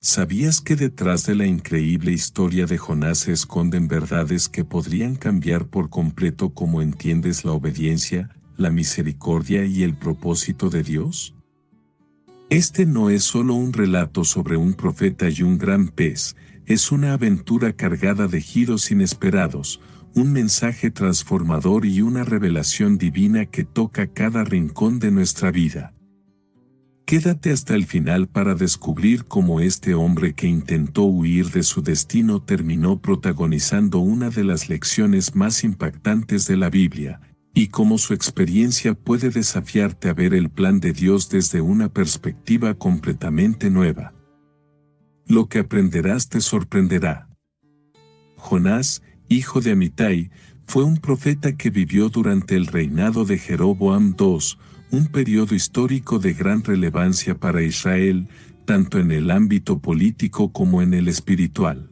¿Sabías que detrás de la increíble historia de Jonás se esconden verdades que podrían cambiar por completo cómo entiendes la obediencia, la misericordia y el propósito de Dios? Este no es solo un relato sobre un profeta y un gran pez, es una aventura cargada de giros inesperados, un mensaje transformador y una revelación divina que toca cada rincón de nuestra vida. Quédate hasta el final para descubrir cómo este hombre que intentó huir de su destino terminó protagonizando una de las lecciones más impactantes de la Biblia, y cómo su experiencia puede desafiarte a ver el plan de Dios desde una perspectiva completamente nueva. Lo que aprenderás te sorprenderá. Jonás, hijo de Amitai, fue un profeta que vivió durante el reinado de Jeroboam II, un periodo histórico de gran relevancia para Israel, tanto en el ámbito político como en el espiritual.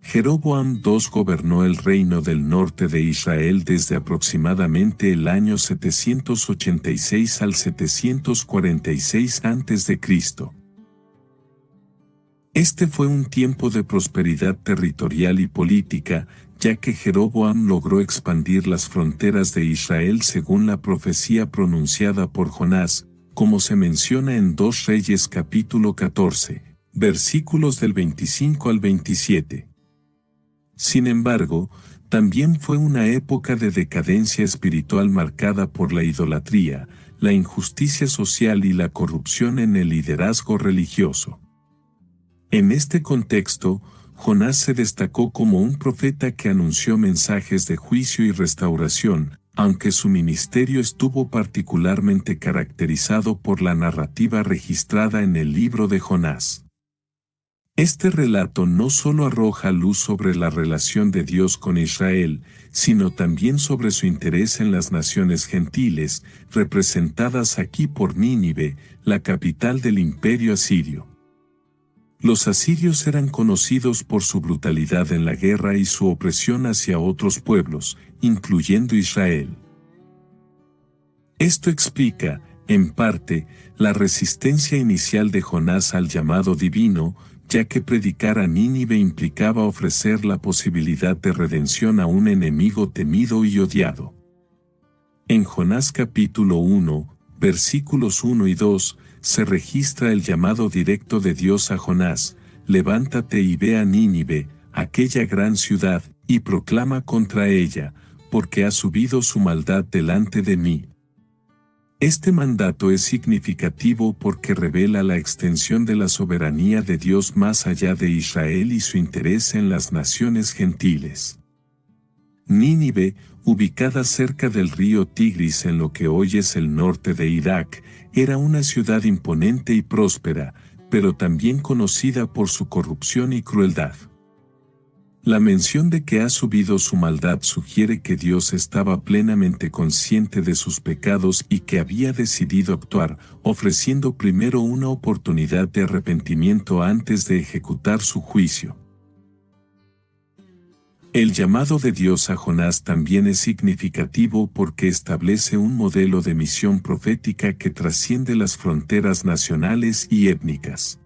Jeroboam II gobernó el reino del norte de Israel desde aproximadamente el año 786 al 746 a.C. Este fue un tiempo de prosperidad territorial y política, ya que Jeroboam logró expandir las fronteras de Israel según la profecía pronunciada por Jonás, como se menciona en 2 Reyes capítulo 14, versículos del 25 al 27. Sin embargo, también fue una época de decadencia espiritual marcada por la idolatría, la injusticia social y la corrupción en el liderazgo religioso. En este contexto, Jonás se destacó como un profeta que anunció mensajes de juicio y restauración, aunque su ministerio estuvo particularmente caracterizado por la narrativa registrada en el libro de Jonás. Este relato no solo arroja luz sobre la relación de Dios con Israel, sino también sobre su interés en las naciones gentiles, representadas aquí por Nínive, la capital del imperio asirio. Los asirios eran conocidos por su brutalidad en la guerra y su opresión hacia otros pueblos, incluyendo Israel. Esto explica, en parte, la resistencia inicial de Jonás al llamado divino, ya que predicar a Nínive implicaba ofrecer la posibilidad de redención a un enemigo temido y odiado. En Jonás capítulo 1, versículos 1 y 2, se registra el llamado directo de Dios a Jonás: levántate y ve a Nínive, aquella gran ciudad, y proclama contra ella, porque ha subido su maldad delante de mí. Este mandato es significativo porque revela la extensión de la soberanía de Dios más allá de Israel y su interés en las naciones gentiles. Nínive, ubicada cerca del río Tigris en lo que hoy es el norte de Irak, era una ciudad imponente y próspera, pero también conocida por su corrupción y crueldad. La mención de que ha subido su maldad sugiere que Dios estaba plenamente consciente de sus pecados y que había decidido actuar, ofreciendo primero una oportunidad de arrepentimiento antes de ejecutar su juicio. El llamado de Dios a Jonás también es significativo porque establece un modelo de misión profética que trasciende las fronteras nacionales y étnicas.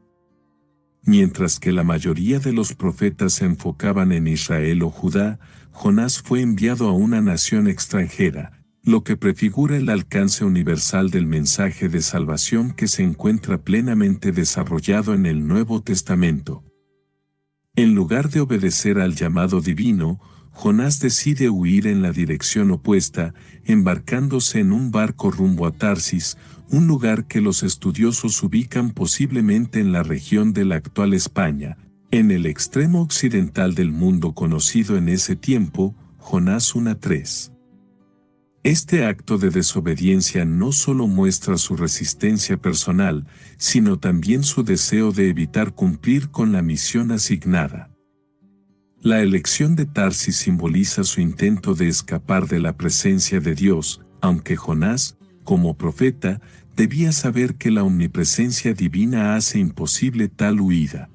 Mientras que la mayoría de los profetas se enfocaban en Israel o Judá, Jonás fue enviado a una nación extranjera, lo que prefigura el alcance universal del mensaje de salvación que se encuentra plenamente desarrollado en el Nuevo Testamento. En lugar de obedecer al llamado divino, Jonás decide huir en la dirección opuesta, embarcándose en un barco rumbo a Tarsis, un lugar que los estudiosos ubican posiblemente en la región de la actual España, en el extremo occidental del mundo conocido en ese tiempo, Jonás 1:3. Este acto de desobediencia no solo muestra su resistencia personal, sino también su deseo de evitar cumplir con la misión asignada. La elección de Tarsis simboliza su intento de escapar de la presencia de Dios, aunque Jonás, como profeta, debía saber que la omnipresencia divina hace imposible tal huida.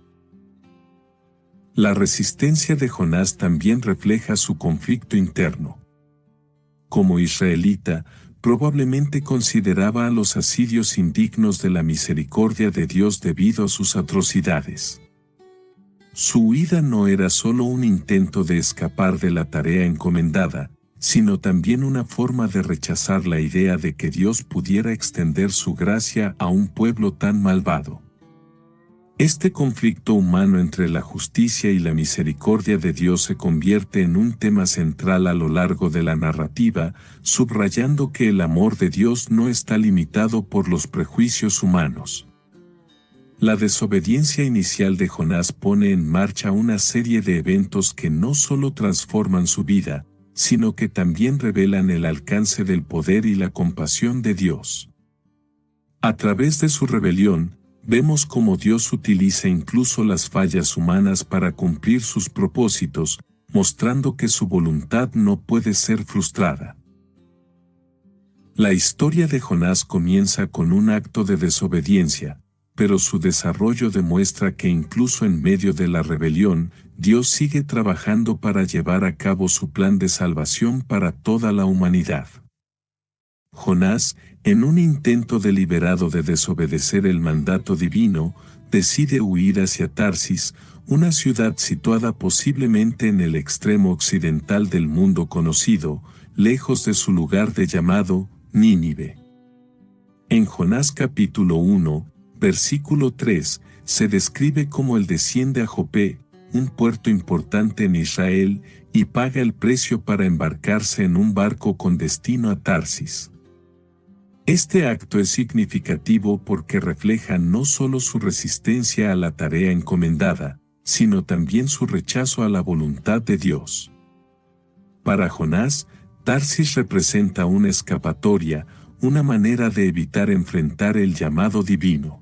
La resistencia de Jonás también refleja su conflicto interno. Como israelita, probablemente consideraba a los asirios indignos de la misericordia de Dios debido a sus atrocidades. Su huida no era solo un intento de escapar de la tarea encomendada, sino también una forma de rechazar la idea de que Dios pudiera extender su gracia a un pueblo tan malvado. Este conflicto humano entre la justicia y la misericordia de Dios se convierte en un tema central a lo largo de la narrativa, subrayando que el amor de Dios no está limitado por los prejuicios humanos. La desobediencia inicial de Jonás pone en marcha una serie de eventos que no solo transforman su vida, sino que también revelan el alcance del poder y la compasión de Dios. A través de su rebelión, vemos cómo Dios utiliza incluso las fallas humanas para cumplir sus propósitos, mostrando que su voluntad no puede ser frustrada. La historia de Jonás comienza con un acto de desobediencia, pero su desarrollo demuestra que incluso en medio de la rebelión, Dios sigue trabajando para llevar a cabo su plan de salvación para toda la humanidad. Jonás, en un intento deliberado de desobedecer el mandato divino, decide huir hacia Tarsis, una ciudad situada posiblemente en el extremo occidental del mundo conocido, lejos de su lugar de llamado, Nínive. En Jonás capítulo 1, versículo 3, se describe cómo él desciende a Jope, un puerto importante en Israel, y paga el precio para embarcarse en un barco con destino a Tarsis. Este acto es significativo porque refleja no solo su resistencia a la tarea encomendada, sino también su rechazo a la voluntad de Dios. Para Jonás, Tarsis representa una escapatoria, una manera de evitar enfrentar el llamado divino.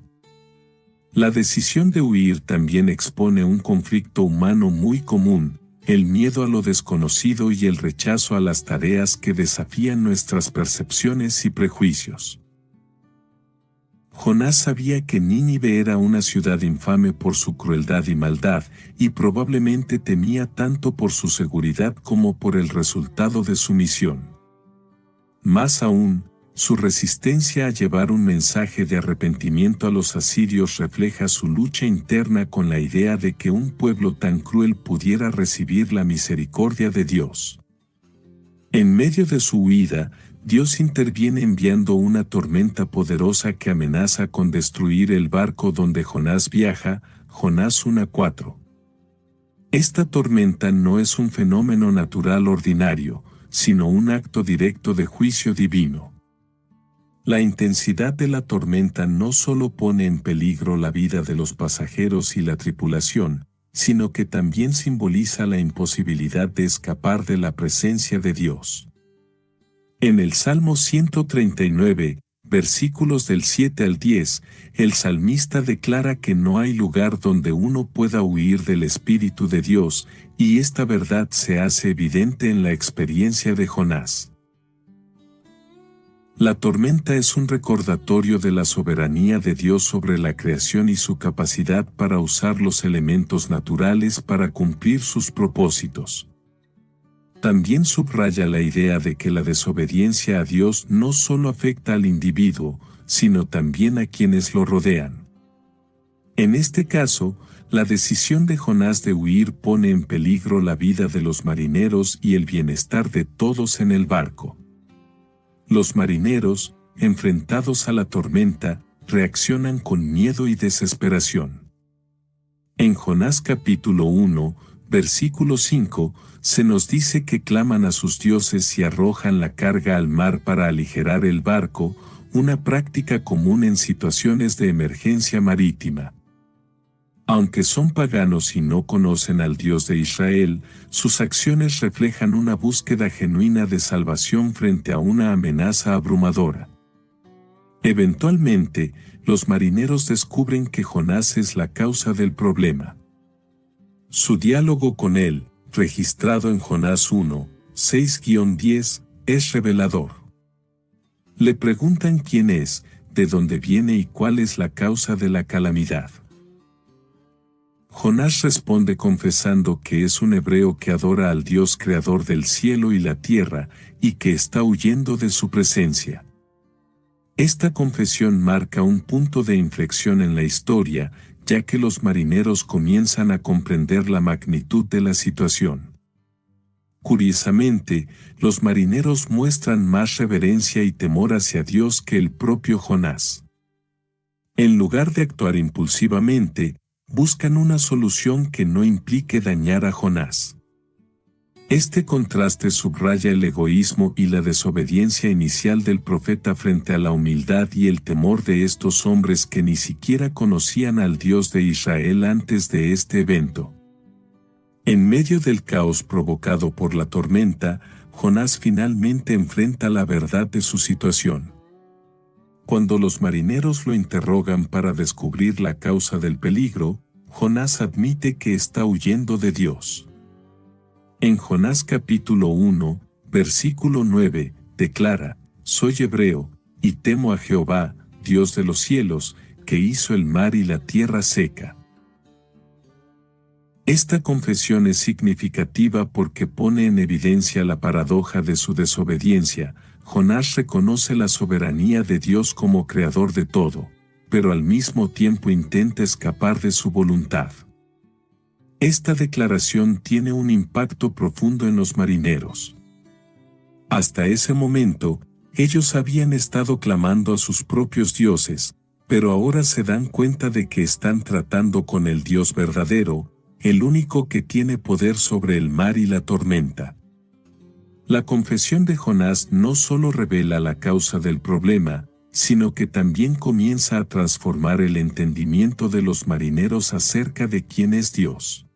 La decisión de huir también expone un conflicto humano muy común, el miedo a lo desconocido y el rechazo a las tareas que desafían nuestras percepciones y prejuicios. Jonás sabía que Nínive era una ciudad infame por su crueldad y maldad, y probablemente temía tanto por su seguridad como por el resultado de su misión. Más aún, su resistencia a llevar un mensaje de arrepentimiento a los asirios refleja su lucha interna con la idea de que un pueblo tan cruel pudiera recibir la misericordia de Dios. En medio de su huida, Dios interviene enviando una tormenta poderosa que amenaza con destruir el barco donde Jonás viaja, Jonás 1:4. Esta tormenta no es un fenómeno natural ordinario, sino un acto directo de juicio divino. La intensidad de la tormenta no solo pone en peligro la vida de los pasajeros y la tripulación, sino que también simboliza la imposibilidad de escapar de la presencia de Dios. En el Salmo 139, versículos del 7 al 10, el salmista declara que no hay lugar donde uno pueda huir del Espíritu de Dios, y esta verdad se hace evidente en la experiencia de Jonás. La tormenta es un recordatorio de la soberanía de Dios sobre la creación y su capacidad para usar los elementos naturales para cumplir sus propósitos. También subraya la idea de que la desobediencia a Dios no solo afecta al individuo, sino también a quienes lo rodean. En este caso, la decisión de Jonás de huir pone en peligro la vida de los marineros y el bienestar de todos en el barco. Los marineros, enfrentados a la tormenta, reaccionan con miedo y desesperación. En Jonás capítulo 1, versículo 5, se nos dice que claman a sus dioses y arrojan la carga al mar para aligerar el barco, una práctica común en situaciones de emergencia marítima. Aunque son paganos y no conocen al Dios de Israel, sus acciones reflejan una búsqueda genuina de salvación frente a una amenaza abrumadora. Eventualmente, los marineros descubren que Jonás es la causa del problema. Su diálogo con él, registrado en Jonás 1, 6-10, es revelador. Le preguntan quién es, de dónde viene y cuál es la causa de la calamidad. Jonás responde confesando que es un hebreo que adora al Dios creador del cielo y la tierra, y que está huyendo de su presencia. Esta confesión marca un punto de inflexión en la historia, ya que los marineros comienzan a comprender la magnitud de la situación. Curiosamente, los marineros muestran más reverencia y temor hacia Dios que el propio Jonás. En lugar de actuar impulsivamente, buscan una solución que no implique dañar a Jonás. Este contraste subraya el egoísmo y la desobediencia inicial del profeta frente a la humildad y el temor de estos hombres que ni siquiera conocían al Dios de Israel antes de este evento. En medio del caos provocado por la tormenta, Jonás finalmente enfrenta la verdad de su situación. Cuando los marineros lo interrogan para descubrir la causa del peligro, Jonás admite que está huyendo de Dios. En Jonás capítulo 1, versículo 9, declara: «Soy hebreo, y temo a Jehová, Dios de los cielos, que hizo el mar y la tierra seca». Esta confesión es significativa porque pone en evidencia la paradoja de su desobediencia. Jonás reconoce la soberanía de Dios como creador de todo, pero al mismo tiempo intenta escapar de su voluntad. Esta declaración tiene un impacto profundo en los marineros. Hasta ese momento, ellos habían estado clamando a sus propios dioses, pero ahora se dan cuenta de que están tratando con el Dios verdadero, el único que tiene poder sobre el mar y la tormenta. La confesión de Jonás no solo revela la causa del problema, sino que también comienza a transformar el entendimiento de los marineros acerca de quién es Dios.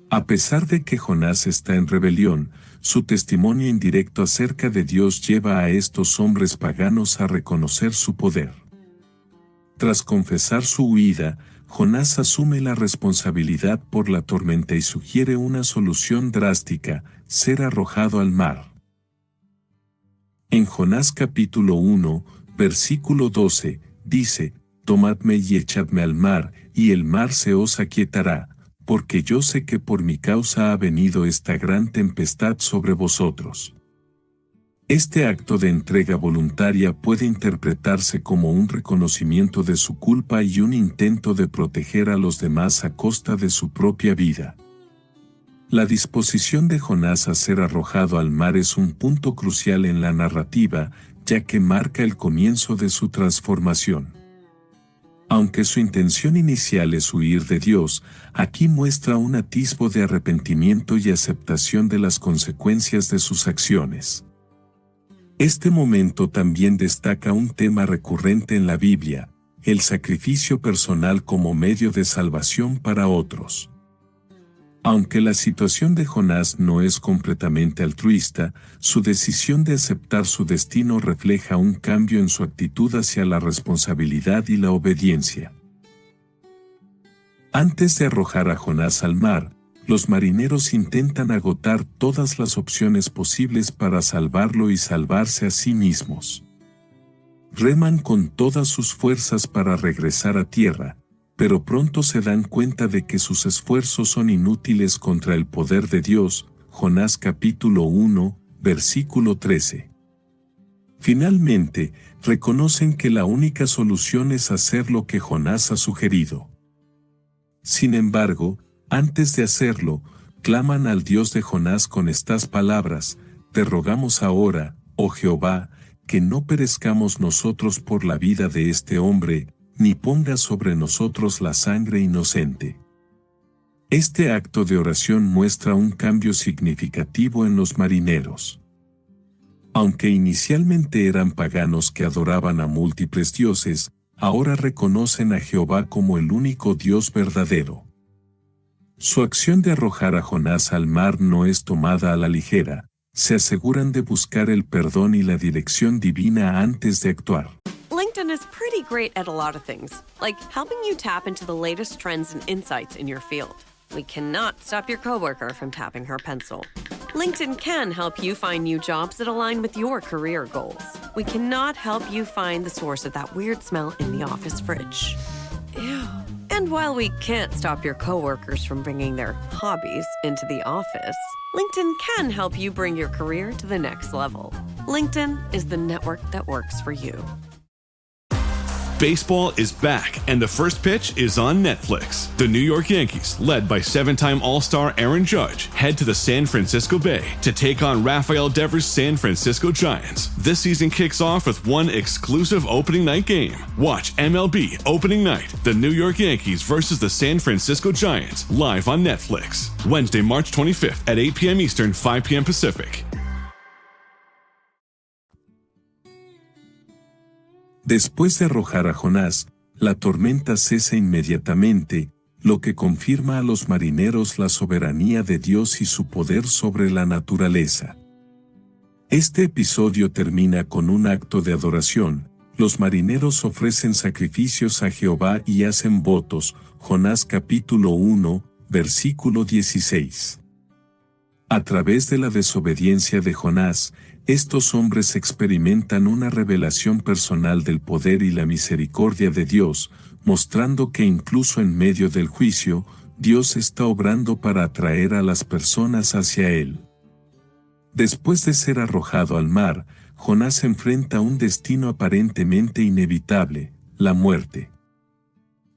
A pesar de que Jonás está en rebelión, su testimonio indirecto acerca de Dios lleva a estos hombres paganos a reconocer su poder. Tras confesar su huida, Jonás asume la responsabilidad por la tormenta y sugiere una solución drástica: ser arrojado al mar. En Jonás capítulo 1, versículo 12, dice: «Tomadme y echadme al mar, y el mar se os aquietará, porque yo sé que por mi causa ha venido esta gran tempestad sobre vosotros». Este acto de entrega voluntaria puede interpretarse como un reconocimiento de su culpa y un intento de proteger a los demás a costa de su propia vida. La disposición de Jonás a ser arrojado al mar es un punto crucial en la narrativa, ya que marca el comienzo de su transformación. Aunque su intención inicial es huir de Dios, aquí muestra un atisbo de arrepentimiento y aceptación de las consecuencias de sus acciones. Este momento también destaca un tema recurrente en la Biblia: el sacrificio personal como medio de salvación para otros. Aunque la situación de Jonás no es completamente altruista, su decisión de aceptar su destino refleja un cambio en su actitud hacia la responsabilidad y la obediencia. Antes de arrojar a Jonás al mar, los marineros intentan agotar todas las opciones posibles para salvarlo y salvarse a sí mismos. Reman con todas sus fuerzas para regresar a tierra, pero pronto se dan cuenta de que sus esfuerzos son inútiles contra el poder de Dios. Jonás capítulo 1, versículo 13. Finalmente, reconocen que la única solución es hacer lo que Jonás ha sugerido. Sin embargo, antes de hacerlo, claman al Dios de Jonás con estas palabras: «Te rogamos ahora, oh Jehová, que no perezcamos nosotros por la vida de este hombre, ni pongas sobre nosotros la sangre inocente». Este acto de oración muestra un cambio significativo en los marineros. Aunque inicialmente eran paganos que adoraban a múltiples dioses, ahora reconocen a Jehová como el único Dios verdadero. Su acción de arrojar a Jonás al mar no es tomada a la ligera. Se aseguran de buscar el perdón y la dirección divina antes de actuar. LinkedIn is pretty great at a lot of things, like helping you tap into the latest trends and insights in your field. We cannot stop your coworker from tapping her pencil. LinkedIn can help you find new jobs that align with your career goals. We cannot help you find the source of that weird smell in the office fridge. Ew. And while we can't stop your coworkers from bringing their hobbies into the office, LinkedIn can help you bring your career to the next level. LinkedIn is the network that works for you. Baseball is back, and the first pitch is on Netflix. The New York Yankees, led by seven-time All-Star Aaron Judge, head to the San Francisco Bay to take on Rafael Devers' San Francisco Giants. This season kicks off with one exclusive opening night game. Watch MLB Opening Night, the New York Yankees versus the San Francisco Giants, live on Netflix. Wednesday, March 25th at 8 p.m. Eastern, 5 p.m. Pacific. Después de arrojar a Jonás, la tormenta cesa inmediatamente, lo que confirma a los marineros la soberanía de Dios y su poder sobre la naturaleza. Este episodio termina con un acto de adoración. Los marineros ofrecen sacrificios a Jehová y hacen votos. Jonás capítulo 1, versículo 16. A través de la desobediencia de Jonás, estos hombres experimentan una revelación personal del poder y la misericordia de Dios, mostrando que incluso en medio del juicio, Dios está obrando para atraer a las personas hacia Él. Después de ser arrojado al mar, Jonás enfrenta un destino aparentemente inevitable, la muerte.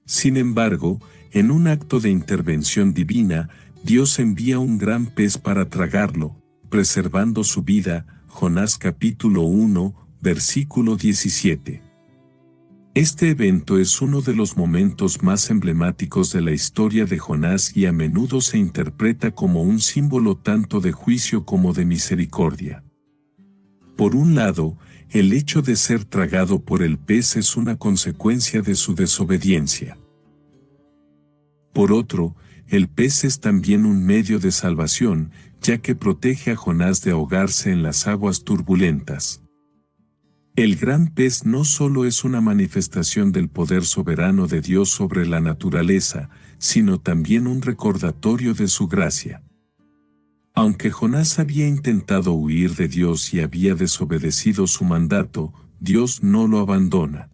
Sin embargo, en un acto de intervención divina, Dios envía un gran pez para tragarlo, preservando su vida. Jonás capítulo 1, versículo 17. Este evento es uno de los momentos más emblemáticos de la historia de Jonás y a menudo se interpreta como un símbolo tanto de juicio como de misericordia. Por un lado, el hecho de ser tragado por el pez es una consecuencia de su desobediencia. Por otro, el pez es también un medio de salvación, ya que protege a Jonás de ahogarse en las aguas turbulentas. El gran pez no solo es una manifestación del poder soberano de Dios sobre la naturaleza, sino también un recordatorio de su gracia. Aunque Jonás había intentado huir de Dios y había desobedecido su mandato, Dios no lo abandona.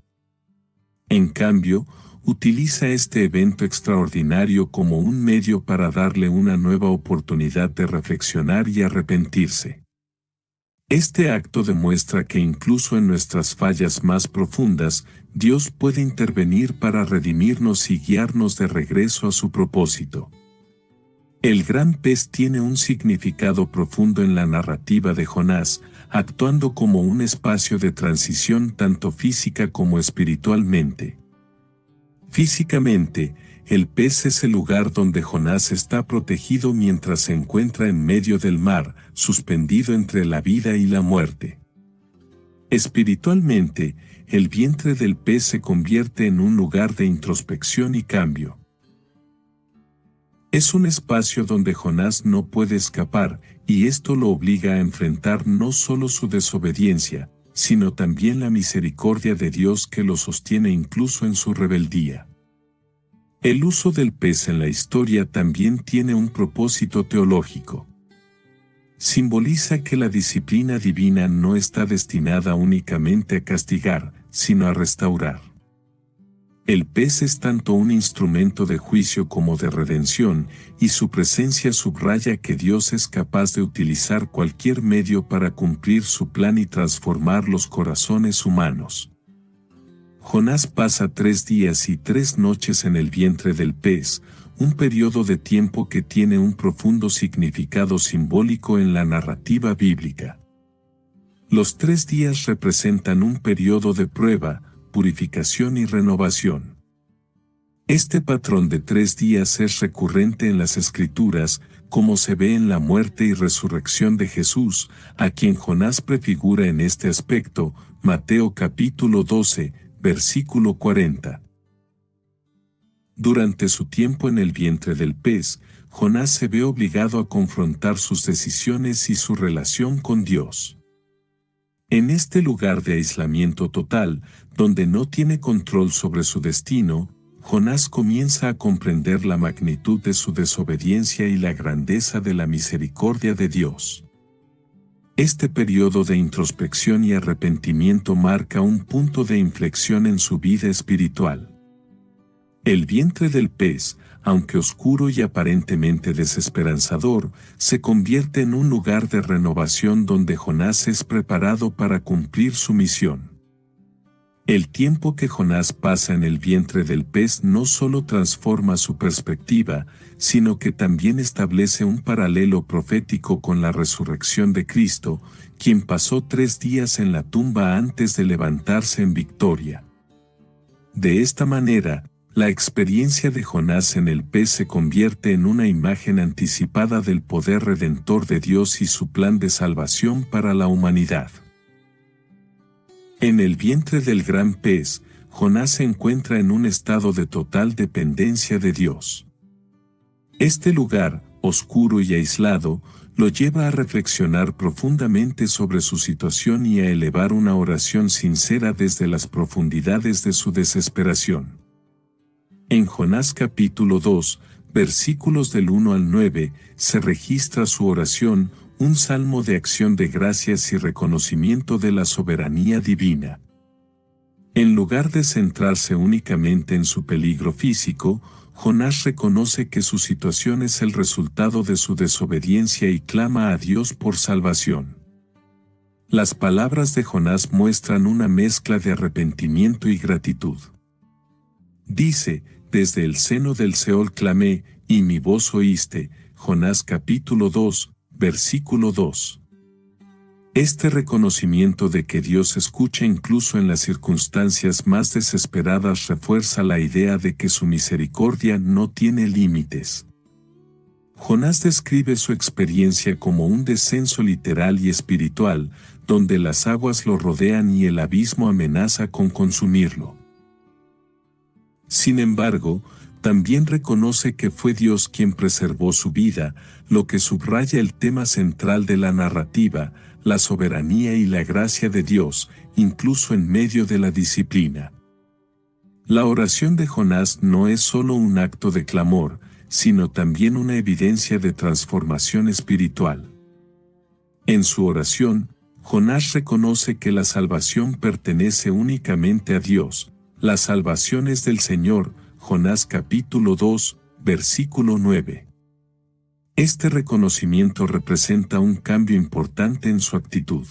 En cambio, utiliza este evento extraordinario como un medio para darle una nueva oportunidad de reflexionar y arrepentirse. Este acto demuestra que incluso en nuestras fallas más profundas, Dios puede intervenir para redimirnos y guiarnos de regreso a su propósito. El gran pez tiene un significado profundo en la narrativa de Jonás, actuando como un espacio de transición tanto física como espiritualmente. Físicamente, el pez es el lugar donde Jonás está protegido mientras se encuentra en medio del mar, suspendido entre la vida y la muerte. Espiritualmente, el vientre del pez se convierte en un lugar de introspección y cambio. Es un espacio donde Jonás no puede escapar, y esto lo obliga a enfrentar no solo su desobediencia, sino también la misericordia de Dios que lo sostiene incluso en su rebeldía. El uso del pez en la historia también tiene un propósito teológico. Simboliza que la disciplina divina no está destinada únicamente a castigar, sino a restaurar. El pez es tanto un instrumento de juicio como de redención, y su presencia subraya que Dios es capaz de utilizar cualquier medio para cumplir su plan y transformar los corazones humanos. Jonás pasa 3 días y 3 noches en el vientre del pez, un periodo de tiempo que tiene un profundo significado simbólico en la narrativa bíblica. Los 3 días representan un periodo de prueba, purificación y renovación. Este patrón de 3 días es recurrente en las Escrituras, como se ve en la muerte y resurrección de Jesús, a quien Jonás prefigura en este aspecto, Mateo capítulo 12, versículo 40. Durante su tiempo en el vientre del pez, Jonás se ve obligado a confrontar sus decisiones y su relación con Dios. En este lugar de aislamiento total, donde no tiene control sobre su destino, Jonás comienza a comprender la magnitud de su desobediencia y la grandeza de la misericordia de Dios. Este periodo de introspección y arrepentimiento marca un punto de inflexión en su vida espiritual. El vientre del pez, aunque oscuro y aparentemente desesperanzador, se convierte en un lugar de renovación donde Jonás es preparado para cumplir su misión. El tiempo que Jonás pasa en el vientre del pez no solo transforma su perspectiva, sino que también establece un paralelo profético con la resurrección de Cristo, quien pasó 3 días en la tumba antes de levantarse en victoria. De esta manera, la experiencia de Jonás en el pez se convierte en una imagen anticipada del poder redentor de Dios y su plan de salvación para la humanidad. En el vientre del gran pez, Jonás se encuentra en un estado de total dependencia de Dios. Este lugar, oscuro y aislado, lo lleva a reflexionar profundamente sobre su situación y a elevar una oración sincera desde las profundidades de su desesperación. En Jonás capítulo 2, versículos del 1 al 9, se registra su oración, un salmo de acción de gracias y reconocimiento de la soberanía divina. En lugar de centrarse únicamente en su peligro físico, Jonás reconoce que su situación es el resultado de su desobediencia y clama a Dios por salvación. Las palabras de Jonás muestran una mezcla de arrepentimiento y gratitud. Dice: desde el seno del Seol clamé, y mi voz oíste. Jonás capítulo 2, versículo 2. Este reconocimiento de que Dios escucha incluso en las circunstancias más desesperadas refuerza la idea de que su misericordia no tiene límites. Jonás describe su experiencia como un descenso literal y espiritual, donde las aguas lo rodean y el abismo amenaza con consumirlo. Sin embargo, también reconoce que fue Dios quien preservó su vida, lo que subraya el tema central de la narrativa, la soberanía y la gracia de Dios, incluso en medio de la disciplina. La oración de Jonás no es solo un acto de clamor, sino también una evidencia de transformación espiritual. En su oración, Jonás reconoce que la salvación pertenece únicamente a Dios. La salvación es del Señor. Jonás capítulo 2, versículo 9. Este reconocimiento representa un cambio importante en su actitud.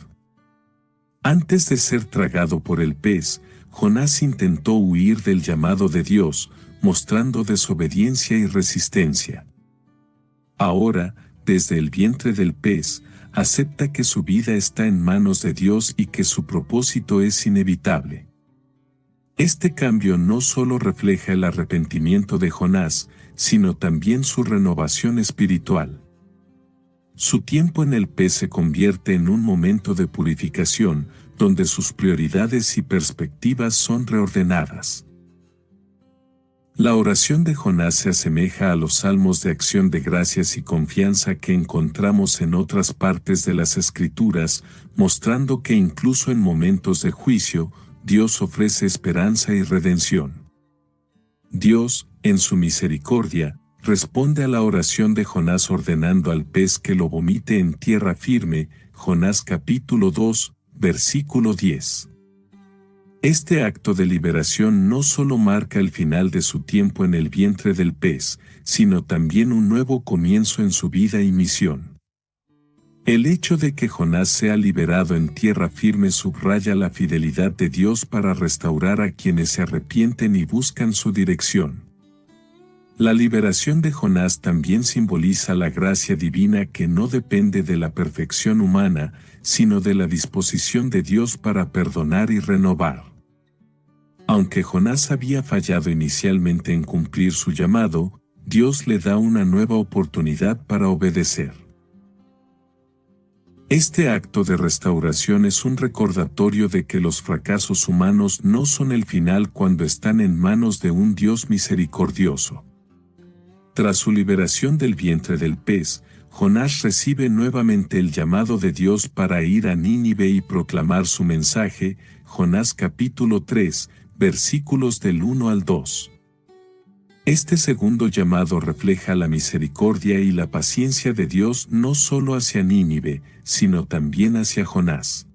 Antes de ser tragado por el pez, Jonás intentó huir del llamado de Dios, mostrando desobediencia y resistencia. Ahora, desde el vientre del pez, acepta que su vida está en manos de Dios y que su propósito es inevitable. Este cambio no solo refleja el arrepentimiento de Jonás, sino también su renovación espiritual. Su tiempo en el pez se convierte en un momento de purificación, donde sus prioridades y perspectivas son reordenadas. La oración de Jonás se asemeja a los salmos de acción de gracias y confianza que encontramos en otras partes de las Escrituras, mostrando que incluso en momentos de juicio, Dios ofrece esperanza y redención. Dios, en su misericordia, responde a la oración de Jonás ordenando al pez que lo vomite en tierra firme. Jonás capítulo 2, versículo 10. Este acto de liberación no solo marca el final de su tiempo en el vientre del pez, sino también un nuevo comienzo en su vida y misión. El hecho de que Jonás sea liberado en tierra firme subraya la fidelidad de Dios para restaurar a quienes se arrepienten y buscan su dirección. La liberación de Jonás también simboliza la gracia divina que no depende de la perfección humana, sino de la disposición de Dios para perdonar y renovar. Aunque Jonás había fallado inicialmente en cumplir su llamado, Dios le da una nueva oportunidad para obedecer. Este acto de restauración es un recordatorio de que los fracasos humanos no son el final cuando están en manos de un Dios misericordioso. Tras su liberación del vientre del pez, Jonás recibe nuevamente el llamado de Dios para ir a Nínive y proclamar su mensaje. Jonás capítulo 3, versículos del 1 al 2. Este segundo llamado refleja la misericordia y la paciencia de Dios no solo hacia Nínive, sino también hacia Jonás.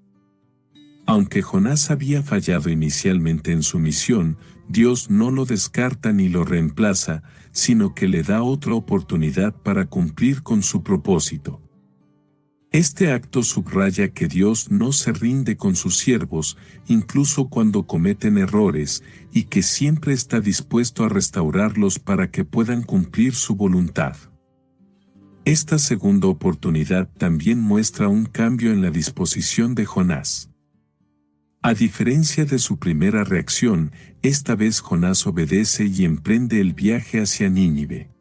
Aunque Jonás había fallado inicialmente en su misión, Dios no lo descarta ni lo reemplaza, sino que le da otra oportunidad para cumplir con su propósito. Este acto subraya que Dios no se rinde con sus siervos, incluso cuando cometen errores, y que siempre está dispuesto a restaurarlos para que puedan cumplir su voluntad. Esta segunda oportunidad también muestra un cambio en la disposición de Jonás. A diferencia de su primera reacción, esta vez Jonás obedece y emprende el viaje hacia Nínive.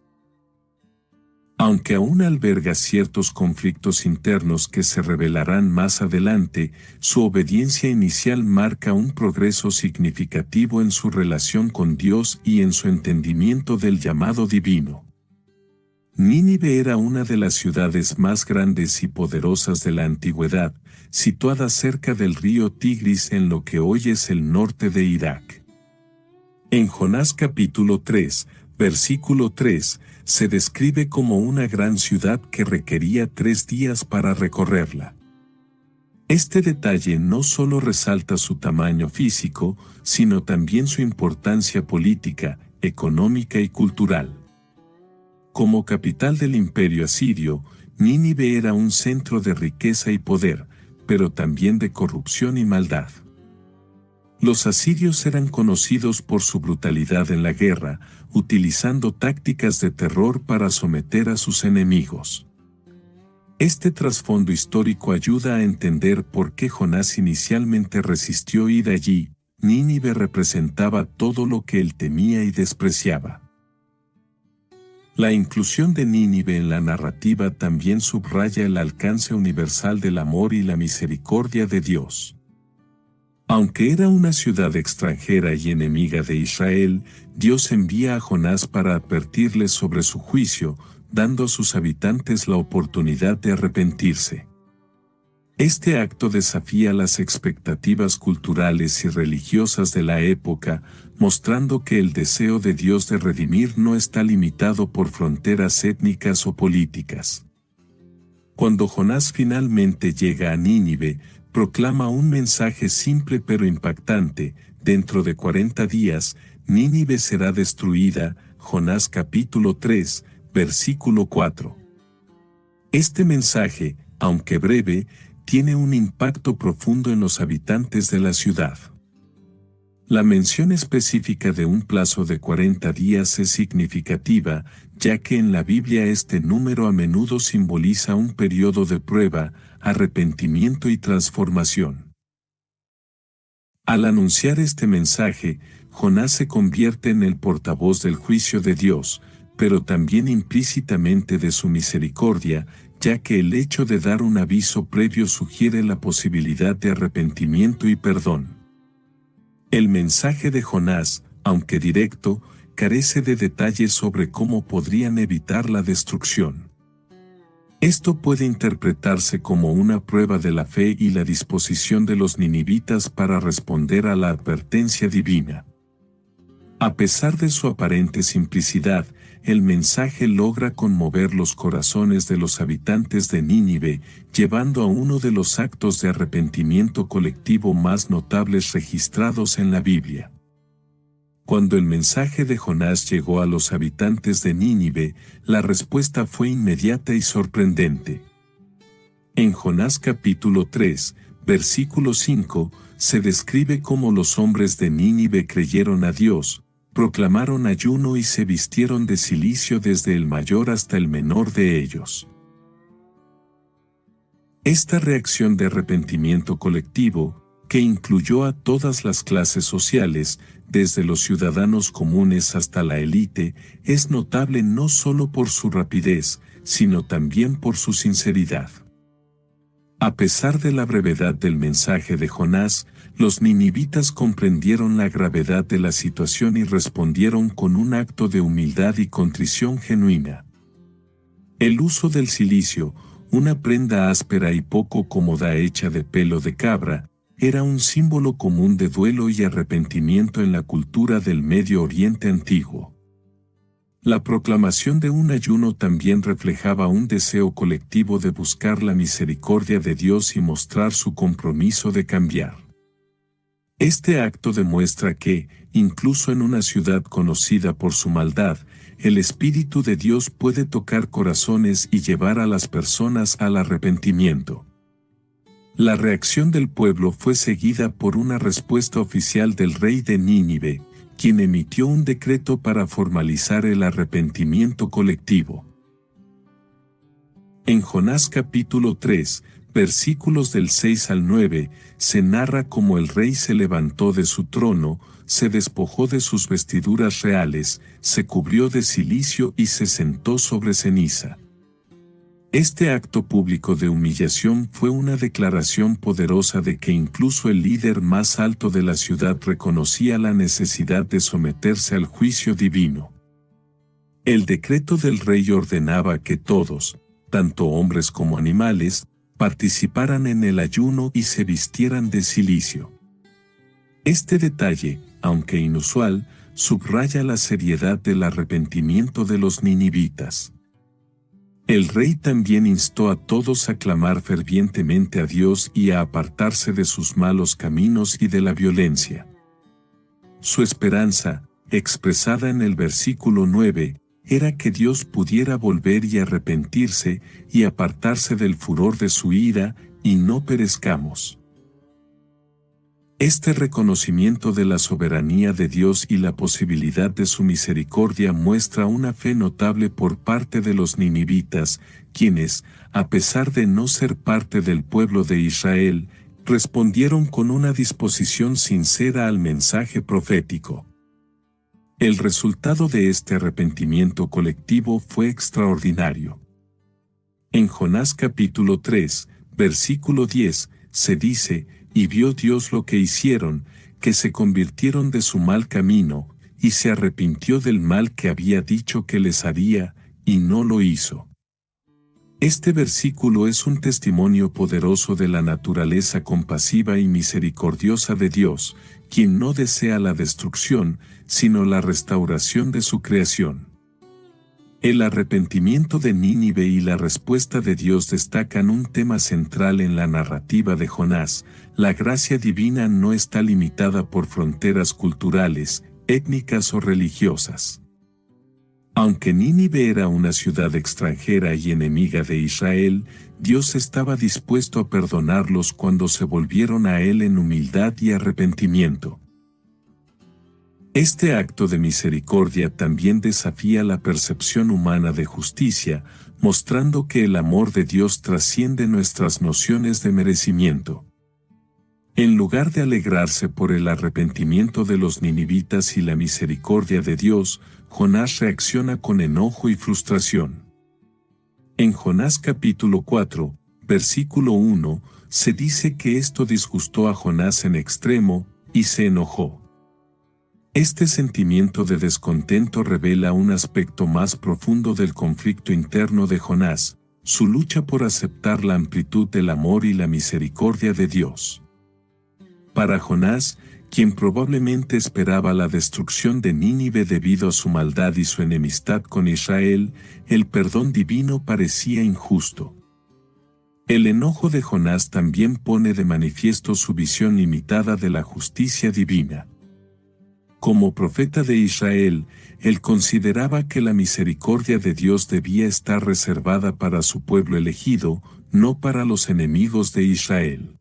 Aunque aún alberga ciertos conflictos internos que se revelarán más adelante, su obediencia inicial marca un progreso significativo en su relación con Dios y en su entendimiento del llamado divino. Nínive era una de las ciudades más grandes y poderosas de la antigüedad, situada cerca del río Tigris en lo que hoy es el norte de Irak. En Jonás capítulo 3, versículo 3, se describe como una gran ciudad que requería 3 días para recorrerla. Este detalle no solo resalta su tamaño físico, sino también su importancia política, económica y cultural. Como capital del imperio asirio, Nínive era un centro de riqueza y poder, pero también de corrupción y maldad. Los asirios eran conocidos por su brutalidad en la guerra, utilizando tácticas de terror para someter a sus enemigos. Este trasfondo histórico ayuda a entender por qué Jonás inicialmente resistió ir allí. Nínive representaba todo lo que él temía y despreciaba. La inclusión de Nínive en la narrativa también subraya el alcance universal del amor y la misericordia de Dios. Aunque era una ciudad extranjera y enemiga de Israel, Dios envía a Jonás para advertirles sobre su juicio, dando a sus habitantes la oportunidad de arrepentirse. Este acto desafía las expectativas culturales y religiosas de la época, mostrando que el deseo de Dios de redimir no está limitado por fronteras étnicas o políticas. Cuando Jonás finalmente llega a Nínive, proclama un mensaje simple pero impactante: dentro de 40 días, Nínive será destruida. Jonás capítulo 3, versículo 4. Este mensaje, aunque breve, tiene un impacto profundo en los habitantes de la ciudad. La mención específica de un plazo de 40 días es significativa, ya que en la Biblia este número a menudo simboliza un periodo de prueba, arrepentimiento y transformación. Al anunciar este mensaje, Jonás se convierte en el portavoz del juicio de Dios, pero también implícitamente de su misericordia, ya que el hecho de dar un aviso previo sugiere la posibilidad de arrepentimiento y perdón. El mensaje de Jonás, aunque directo, carece de detalles sobre cómo podrían evitar la destrucción. Esto puede interpretarse como una prueba de la fe y la disposición de los ninivitas para responder a la advertencia divina. A pesar de su aparente simplicidad, el mensaje logra conmover los corazones de los habitantes de Nínive, llevando a uno de los actos de arrepentimiento colectivo más notables registrados en la Biblia. Cuando el mensaje de Jonás llegó a los habitantes de Nínive, la respuesta fue inmediata y sorprendente. En Jonás capítulo 3, versículo 5, se describe cómo los hombres de Nínive creyeron a Dios, proclamaron ayuno y se vistieron de cilicio desde el mayor hasta el menor de ellos. Esta reacción de arrepentimiento colectivo, que incluyó a todas las clases sociales, desde los ciudadanos comunes hasta la élite, es notable no solo por su rapidez, sino también por su sinceridad. A pesar de la brevedad del mensaje de Jonás, los ninivitas comprendieron la gravedad de la situación y respondieron con un acto de humildad y contrición genuina. El uso del cilicio, una prenda áspera y poco cómoda hecha de pelo de cabra, era un símbolo común de duelo y arrepentimiento en la cultura del Medio Oriente antiguo. La proclamación de un ayuno también reflejaba un deseo colectivo de buscar la misericordia de Dios y mostrar su compromiso de cambiar. Este acto demuestra que, incluso en una ciudad conocida por su maldad, el Espíritu de Dios puede tocar corazones y llevar a las personas al arrepentimiento. La reacción del pueblo fue seguida por una respuesta oficial del rey de Nínive, quien emitió un decreto para formalizar el arrepentimiento colectivo. En Jonás capítulo 3, versículos del 6 al 9, se narra cómo el rey se levantó de su trono, se despojó de sus vestiduras reales, se cubrió de cilicio y se sentó sobre ceniza. Este acto público de humillación fue una declaración poderosa de que incluso el líder más alto de la ciudad reconocía la necesidad de someterse al juicio divino. El decreto del rey ordenaba que todos, tanto hombres como animales, participaran en el ayuno y se vistieran de cilicio. Este detalle, aunque inusual, subraya la seriedad del arrepentimiento de los ninivitas. El rey también instó a todos a clamar fervientemente a Dios y a apartarse de sus malos caminos y de la violencia. Su esperanza, expresada en el versículo 9, era que Dios pudiera volver y arrepentirse y apartarse del furor de su ira, y no perezcamos. Este reconocimiento de la soberanía de Dios y la posibilidad de su misericordia muestra una fe notable por parte de los ninivitas, quienes, a pesar de no ser parte del pueblo de Israel, respondieron con una disposición sincera al mensaje profético. El resultado de este arrepentimiento colectivo fue extraordinario. En Jonás capítulo 3, versículo 10, se dice: «Y vio Dios lo que hicieron, que se convirtieron de su mal camino, y se arrepintió del mal que había dicho que les haría, y no lo hizo». Este versículo es un testimonio poderoso de la naturaleza compasiva y misericordiosa de Dios, quien no desea la destrucción, sino la restauración de su creación. El arrepentimiento de Nínive y la respuesta de Dios destacan un tema central en la narrativa de Jonás: la gracia divina no está limitada por fronteras culturales, étnicas o religiosas. Aunque Nínive era una ciudad extranjera y enemiga de Israel, Dios estaba dispuesto a perdonarlos cuando se volvieron a Él en humildad y arrepentimiento. Este acto de misericordia también desafía la percepción humana de justicia, mostrando que el amor de Dios trasciende nuestras nociones de merecimiento. En lugar de alegrarse por el arrepentimiento de los ninivitas y la misericordia de Dios, Jonás reacciona con enojo y frustración. En Jonás capítulo 4, versículo 1, se dice que esto disgustó a Jonás en extremo, y se enojó. Este sentimiento de descontento revela un aspecto más profundo del conflicto interno de Jonás, su lucha por aceptar la amplitud del amor y la misericordia de Dios. Para Jonás, quien probablemente esperaba la destrucción de Nínive debido a su maldad y su enemistad con Israel, el perdón divino parecía injusto. El enojo de Jonás también pone de manifiesto su visión limitada de la justicia divina. Como profeta de Israel, él consideraba que la misericordia de Dios debía estar reservada para su pueblo elegido, no para los enemigos de Israel.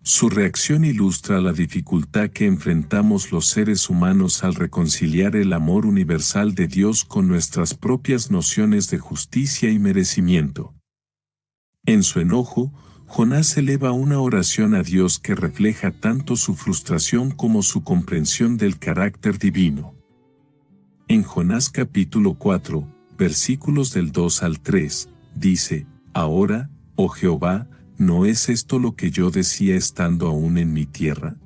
Su reacción ilustra la dificultad que enfrentamos los seres humanos al reconciliar el amor universal de Dios con nuestras propias nociones de justicia y merecimiento. En su enojo, Jonás eleva una oración a Dios que refleja tanto su frustración como su comprensión del carácter divino. En Jonás capítulo 4, versículos del 2 al 3, dice: «Ahora, oh Jehová, ¿no es esto lo que yo decía estando aún en mi tierra?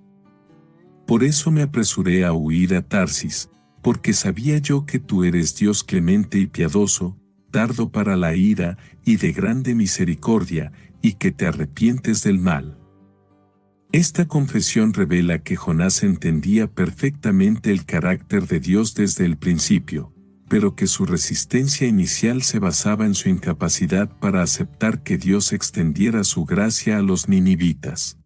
Por eso me apresuré a huir a Tarsis, porque sabía yo que tú eres Dios clemente y piadoso, tardo para la ira y de grande misericordia, y que te arrepientes del mal». Esta confesión revela que Jonás entendía perfectamente el carácter de Dios desde el principio, pero que su resistencia inicial se basaba en su incapacidad para aceptar que Dios extendiera su gracia a los ninivitas.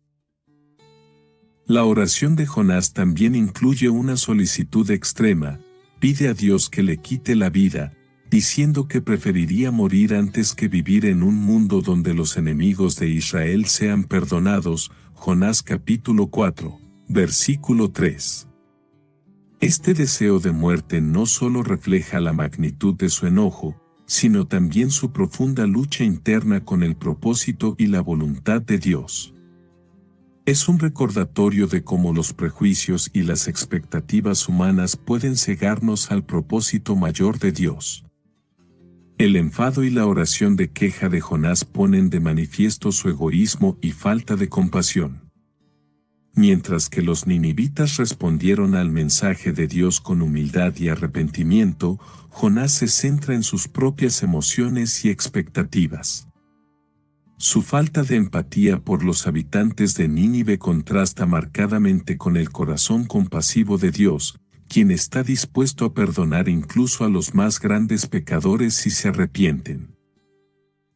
La oración de Jonás también incluye una solicitud extrema, pide a Dios que le quite la vida, diciendo que preferiría morir antes que vivir en un mundo donde los enemigos de Israel sean perdonados. Jonás capítulo 4, versículo 3. Este deseo de muerte no solo refleja la magnitud de su enojo, sino también su profunda lucha interna con el propósito y la voluntad de Dios. Es un recordatorio de cómo los prejuicios y las expectativas humanas pueden cegarnos al propósito mayor de Dios. El enfado y la oración de queja de Jonás ponen de manifiesto su egoísmo y falta de compasión. Mientras que los ninivitas respondieron al mensaje de Dios con humildad y arrepentimiento, Jonás se centra en sus propias emociones y expectativas. Su falta de empatía por los habitantes de Nínive contrasta marcadamente con el corazón compasivo de Dios, quien está dispuesto a perdonar incluso a los más grandes pecadores si se arrepienten.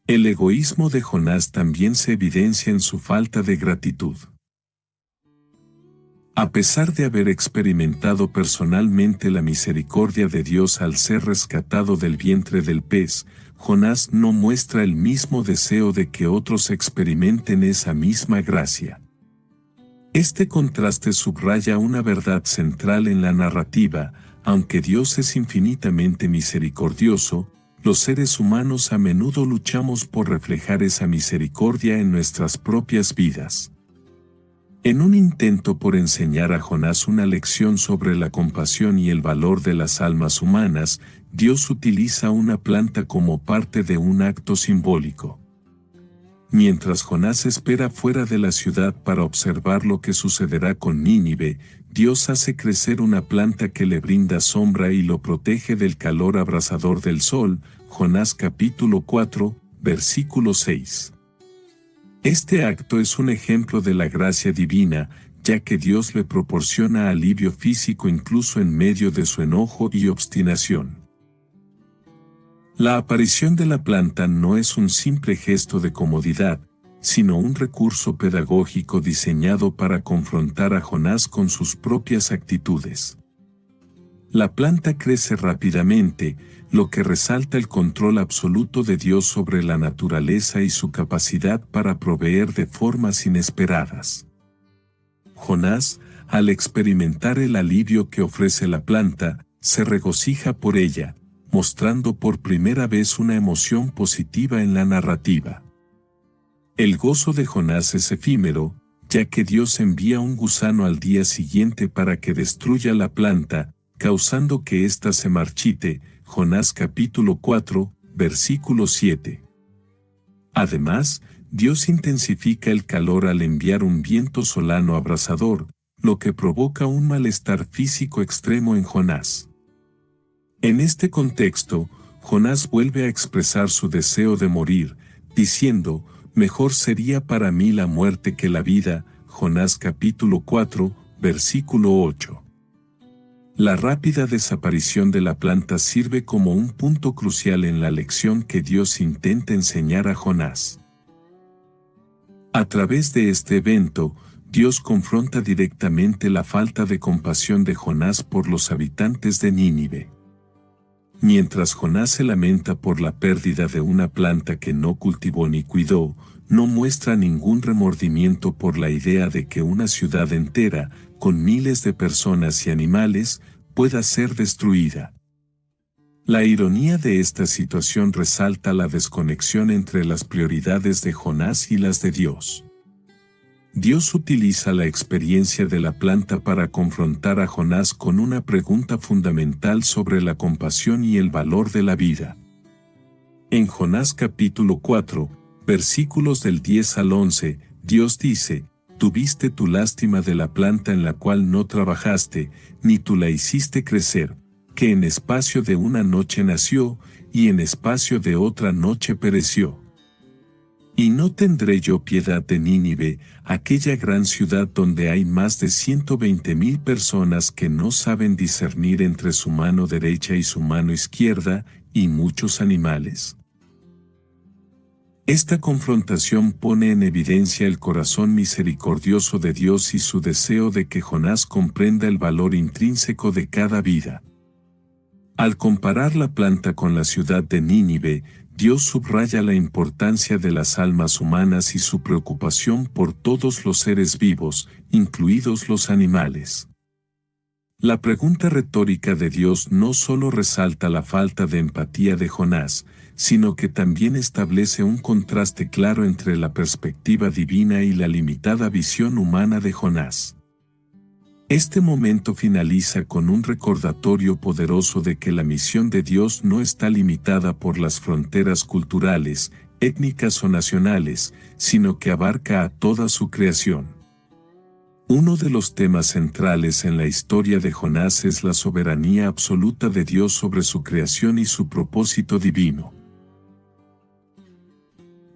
El egoísmo de Jonás también se evidencia en su falta de gratitud. A pesar de haber experimentado personalmente la misericordia de Dios al ser rescatado del vientre del pez, Jonás no muestra el mismo deseo de que otros experimenten esa misma gracia. Este contraste subraya una verdad central en la narrativa: aunque Dios es infinitamente misericordioso, los seres humanos a menudo luchamos por reflejar esa misericordia en nuestras propias vidas. En un intento por enseñar a Jonás una lección sobre la compasión y el valor de las almas humanas, Dios utiliza una planta como parte de un acto simbólico. Mientras Jonás espera fuera de la ciudad para observar lo que sucederá con Nínive, Dios hace crecer una planta que le brinda sombra y lo protege del calor abrasador del sol. Jonás capítulo 4, versículo 6. Este acto es un ejemplo de la gracia divina, ya que Dios le proporciona alivio físico incluso en medio de su enojo y obstinación. La aparición de la planta no es un simple gesto de comodidad, sino un recurso pedagógico diseñado para confrontar a Jonás con sus propias actitudes. La planta crece rápidamente, lo que resalta el control absoluto de Dios sobre la naturaleza y su capacidad para proveer de formas inesperadas. Jonás, al experimentar el alivio que ofrece la planta, se regocija por ella, mostrando por primera vez una emoción positiva en la narrativa. El gozo de Jonás es efímero, ya que Dios envía un gusano al día siguiente para que destruya la planta, causando que ésta se marchite. Jonás capítulo 4, versículo 7. Además, Dios intensifica el calor al enviar un viento solano abrasador, lo que provoca un malestar físico extremo en Jonás. En este contexto, Jonás vuelve a expresar su deseo de morir, diciendo: «Mejor sería para mí la muerte que la vida». Jonás capítulo 4, versículo 8. La rápida desaparición de la planta sirve como un punto crucial en la lección que Dios intenta enseñar a Jonás. A través de este evento, Dios confronta directamente la falta de compasión de Jonás por los habitantes de Nínive. Mientras Jonás se lamenta por la pérdida de una planta que no cultivó ni cuidó, no muestra ningún remordimiento por la idea de que una ciudad entera, con miles de personas y animales, pueda ser destruida. La ironía de esta situación resalta la desconexión entre las prioridades de Jonás y las de Dios. Dios utiliza la experiencia de la planta para confrontar a Jonás con una pregunta fundamental sobre la compasión y el valor de la vida. En Jonás capítulo 4, versículos del 10 al 11, Dios dice: «Tuviste tu lástima de la planta en la cual no trabajaste, ni tú la hiciste crecer, que en espacio de una noche nació, y en espacio de otra noche pereció. Y no tendré yo piedad de Nínive, aquella gran ciudad donde hay más de 120,000 personas que no saben discernir entre su mano derecha y su mano izquierda, y muchos animales». Esta confrontación pone en evidencia el corazón misericordioso de Dios y su deseo de que Jonás comprenda el valor intrínseco de cada vida. Al comparar la planta con la ciudad de Nínive, Dios subraya la importancia de las almas humanas y su preocupación por todos los seres vivos, incluidos los animales. La pregunta retórica de Dios no solo resalta la falta de empatía de Jonás, sino que también establece un contraste claro entre la perspectiva divina y la limitada visión humana de Jonás. Este momento finaliza con un recordatorio poderoso de que la misión de Dios no está limitada por las fronteras culturales, étnicas o nacionales, sino que abarca a toda su creación. Uno de los temas centrales en la historia de Jonás es la soberanía absoluta de Dios sobre su creación y su propósito divino.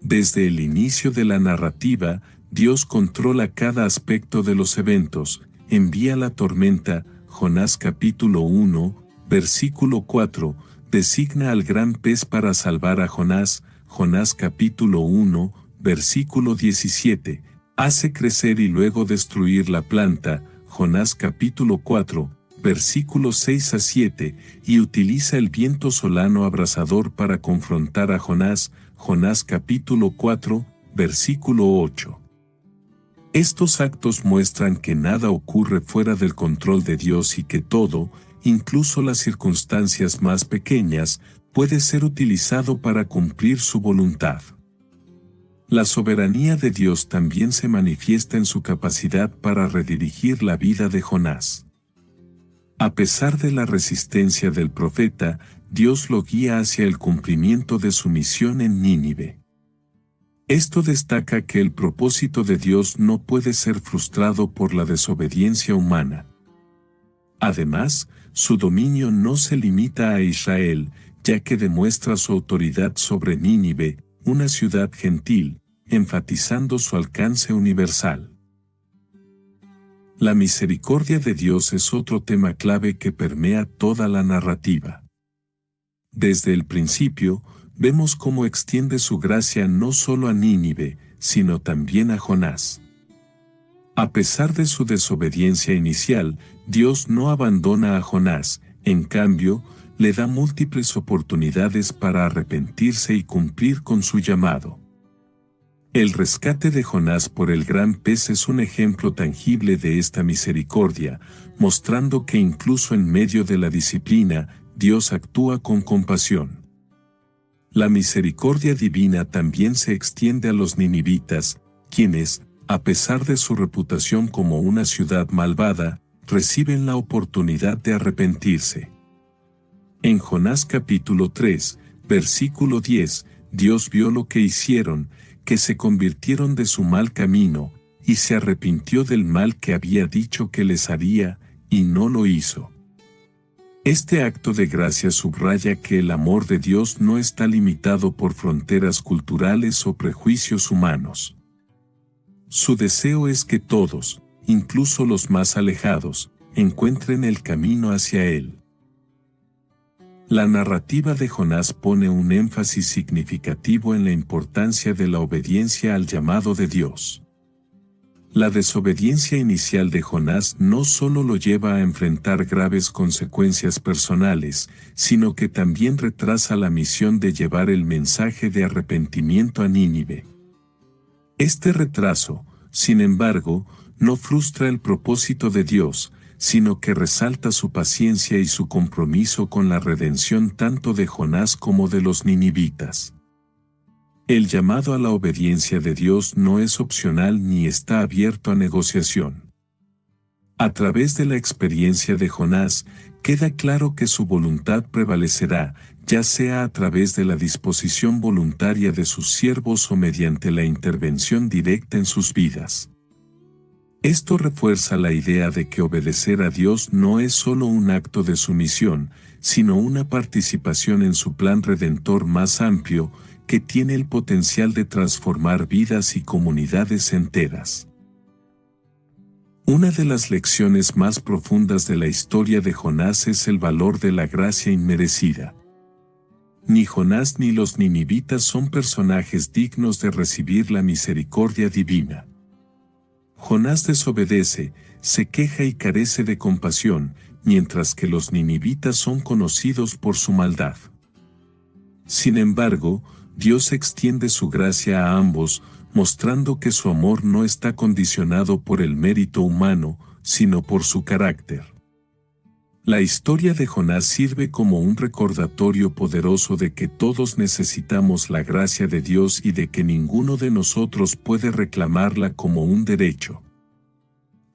Desde el inicio de la narrativa, Dios controla cada aspecto de los eventos. Envía la tormenta, Jonás capítulo 1, versículo 4, designa al gran pez para salvar a Jonás, Jonás capítulo 1, versículo 17, hace crecer y luego destruir la planta, Jonás capítulo 4, versículos 6 a 7, y utiliza el viento solano abrasador para confrontar a Jonás, Jonás capítulo 4, versículo 8. Estos actos muestran que nada ocurre fuera del control de Dios y que todo, incluso las circunstancias más pequeñas, puede ser utilizado para cumplir su voluntad. La soberanía de Dios también se manifiesta en su capacidad para redirigir la vida de Jonás. A pesar de la resistencia del profeta, Dios lo guía hacia el cumplimiento de su misión en Nínive. Esto destaca que el propósito de Dios no puede ser frustrado por la desobediencia humana. Además, su dominio no se limita a Israel, ya que demuestra su autoridad sobre Nínive, una ciudad gentil, enfatizando su alcance universal. La misericordia de Dios es otro tema clave que permea toda la narrativa. Desde el principio, vemos cómo extiende su gracia no solo a Nínive, sino también a Jonás. A pesar de su desobediencia inicial, Dios no abandona a Jonás, en cambio, le da múltiples oportunidades para arrepentirse y cumplir con su llamado. El rescate de Jonás por el gran pez es un ejemplo tangible de esta misericordia, mostrando que incluso en medio de la disciplina, Dios actúa con compasión. La misericordia divina también se extiende a los ninivitas, quienes, a pesar de su reputación como una ciudad malvada, reciben la oportunidad de arrepentirse. En Jonás capítulo 3, versículo 10, Dios vio lo que hicieron, que se convirtieron de su mal camino, y se arrepintió del mal que había dicho que les haría, y no lo hizo. Este acto de gracia subraya que el amor de Dios no está limitado por fronteras culturales o prejuicios humanos. Su deseo es que todos, incluso los más alejados, encuentren el camino hacia Él. La narrativa de Jonás pone un énfasis significativo en la importancia de la obediencia al llamado de Dios. La desobediencia inicial de Jonás no solo lo lleva a enfrentar graves consecuencias personales, sino que también retrasa la misión de llevar el mensaje de arrepentimiento a Nínive. Este retraso, sin embargo, no frustra el propósito de Dios, sino que resalta su paciencia y su compromiso con la redención tanto de Jonás como de los ninivitas. El llamado a la obediencia de Dios no es opcional ni está abierto a negociación. A través de la experiencia de Jonás, queda claro que su voluntad prevalecerá, ya sea a través de la disposición voluntaria de sus siervos o mediante la intervención directa en sus vidas. Esto refuerza la idea de que obedecer a Dios no es solo un acto de sumisión, sino una participación en su plan redentor más amplio, que tiene el potencial de transformar vidas y comunidades enteras. Una de las lecciones más profundas de la historia de Jonás es el valor de la gracia inmerecida. Ni Jonás ni los ninivitas son personajes dignos de recibir la misericordia divina. Jonás desobedece, se queja y carece de compasión, mientras que los ninivitas son conocidos por su maldad. Sin embargo, Dios extiende su gracia a ambos, mostrando que su amor no está condicionado por el mérito humano, sino por su carácter. La historia de Jonás sirve como un recordatorio poderoso de que todos necesitamos la gracia de Dios y de que ninguno de nosotros puede reclamarla como un derecho.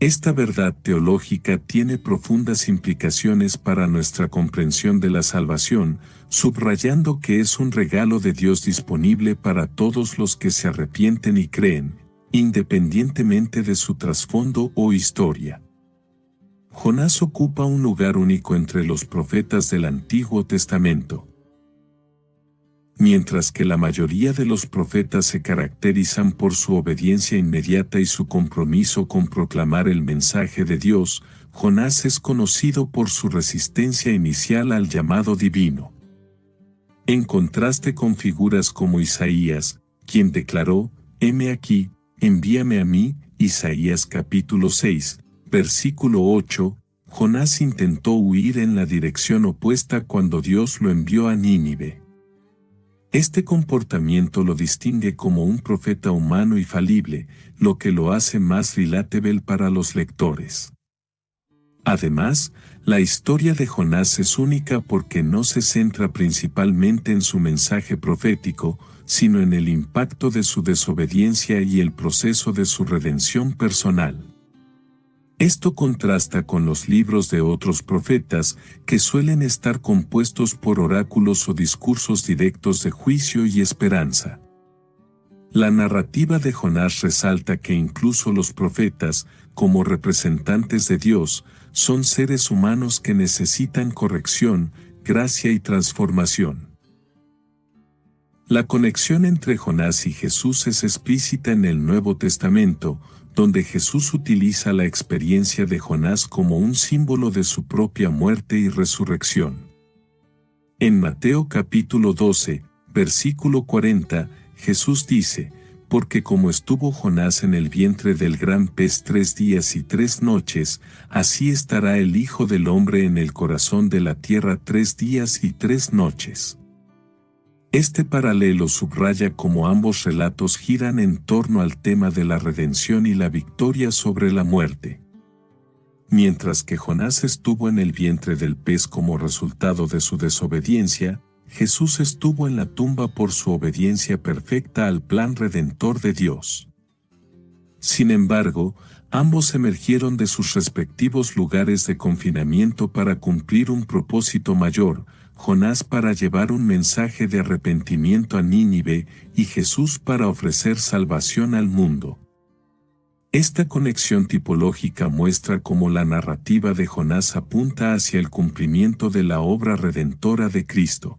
Esta verdad teológica tiene profundas implicaciones para nuestra comprensión de la salvación, subrayando que es un regalo de Dios disponible para todos los que se arrepienten y creen, independientemente de su trasfondo o historia. Jonás ocupa un lugar único entre los profetas del Antiguo Testamento. Mientras que la mayoría de los profetas se caracterizan por su obediencia inmediata y su compromiso con proclamar el mensaje de Dios, Jonás es conocido por su resistencia inicial al llamado divino. En contraste con figuras como Isaías, quien declaró, «Heme aquí, envíame a mí», Isaías capítulo 6, versículo 8, Jonás intentó huir en la dirección opuesta cuando Dios lo envió a Nínive. Este comportamiento lo distingue como un profeta humano y falible, lo que lo hace más relatable para los lectores. Además, la historia de Jonás es única porque no se centra principalmente en su mensaje profético, sino en el impacto de su desobediencia y el proceso de su redención personal. Esto contrasta con los libros de otros profetas, que suelen estar compuestos por oráculos o discursos directos de juicio y esperanza. La narrativa de Jonás resalta que incluso los profetas, como representantes de Dios, son seres humanos que necesitan corrección, gracia y transformación. La conexión entre Jonás y Jesús es explícita en el Nuevo Testamento, donde Jesús utiliza la experiencia de Jonás como un símbolo de su propia muerte y resurrección. En Mateo capítulo 12, versículo 40, Jesús dice, «Porque como estuvo Jonás en el vientre del gran pez 3 días y 3 noches, así estará el Hijo del Hombre en el corazón de la tierra 3 días y 3 noches». Este paralelo subraya cómo ambos relatos giran en torno al tema de la redención y la victoria sobre la muerte. Mientras que Jonás estuvo en el vientre del pez como resultado de su desobediencia, Jesús estuvo en la tumba por su obediencia perfecta al plan redentor de Dios. Sin embargo, ambos emergieron de sus respectivos lugares de confinamiento para cumplir un propósito mayor, Jonás para llevar un mensaje de arrepentimiento a Nínive y Jesús para ofrecer salvación al mundo. Esta conexión tipológica muestra cómo la narrativa de Jonás apunta hacia el cumplimiento de la obra redentora de Cristo.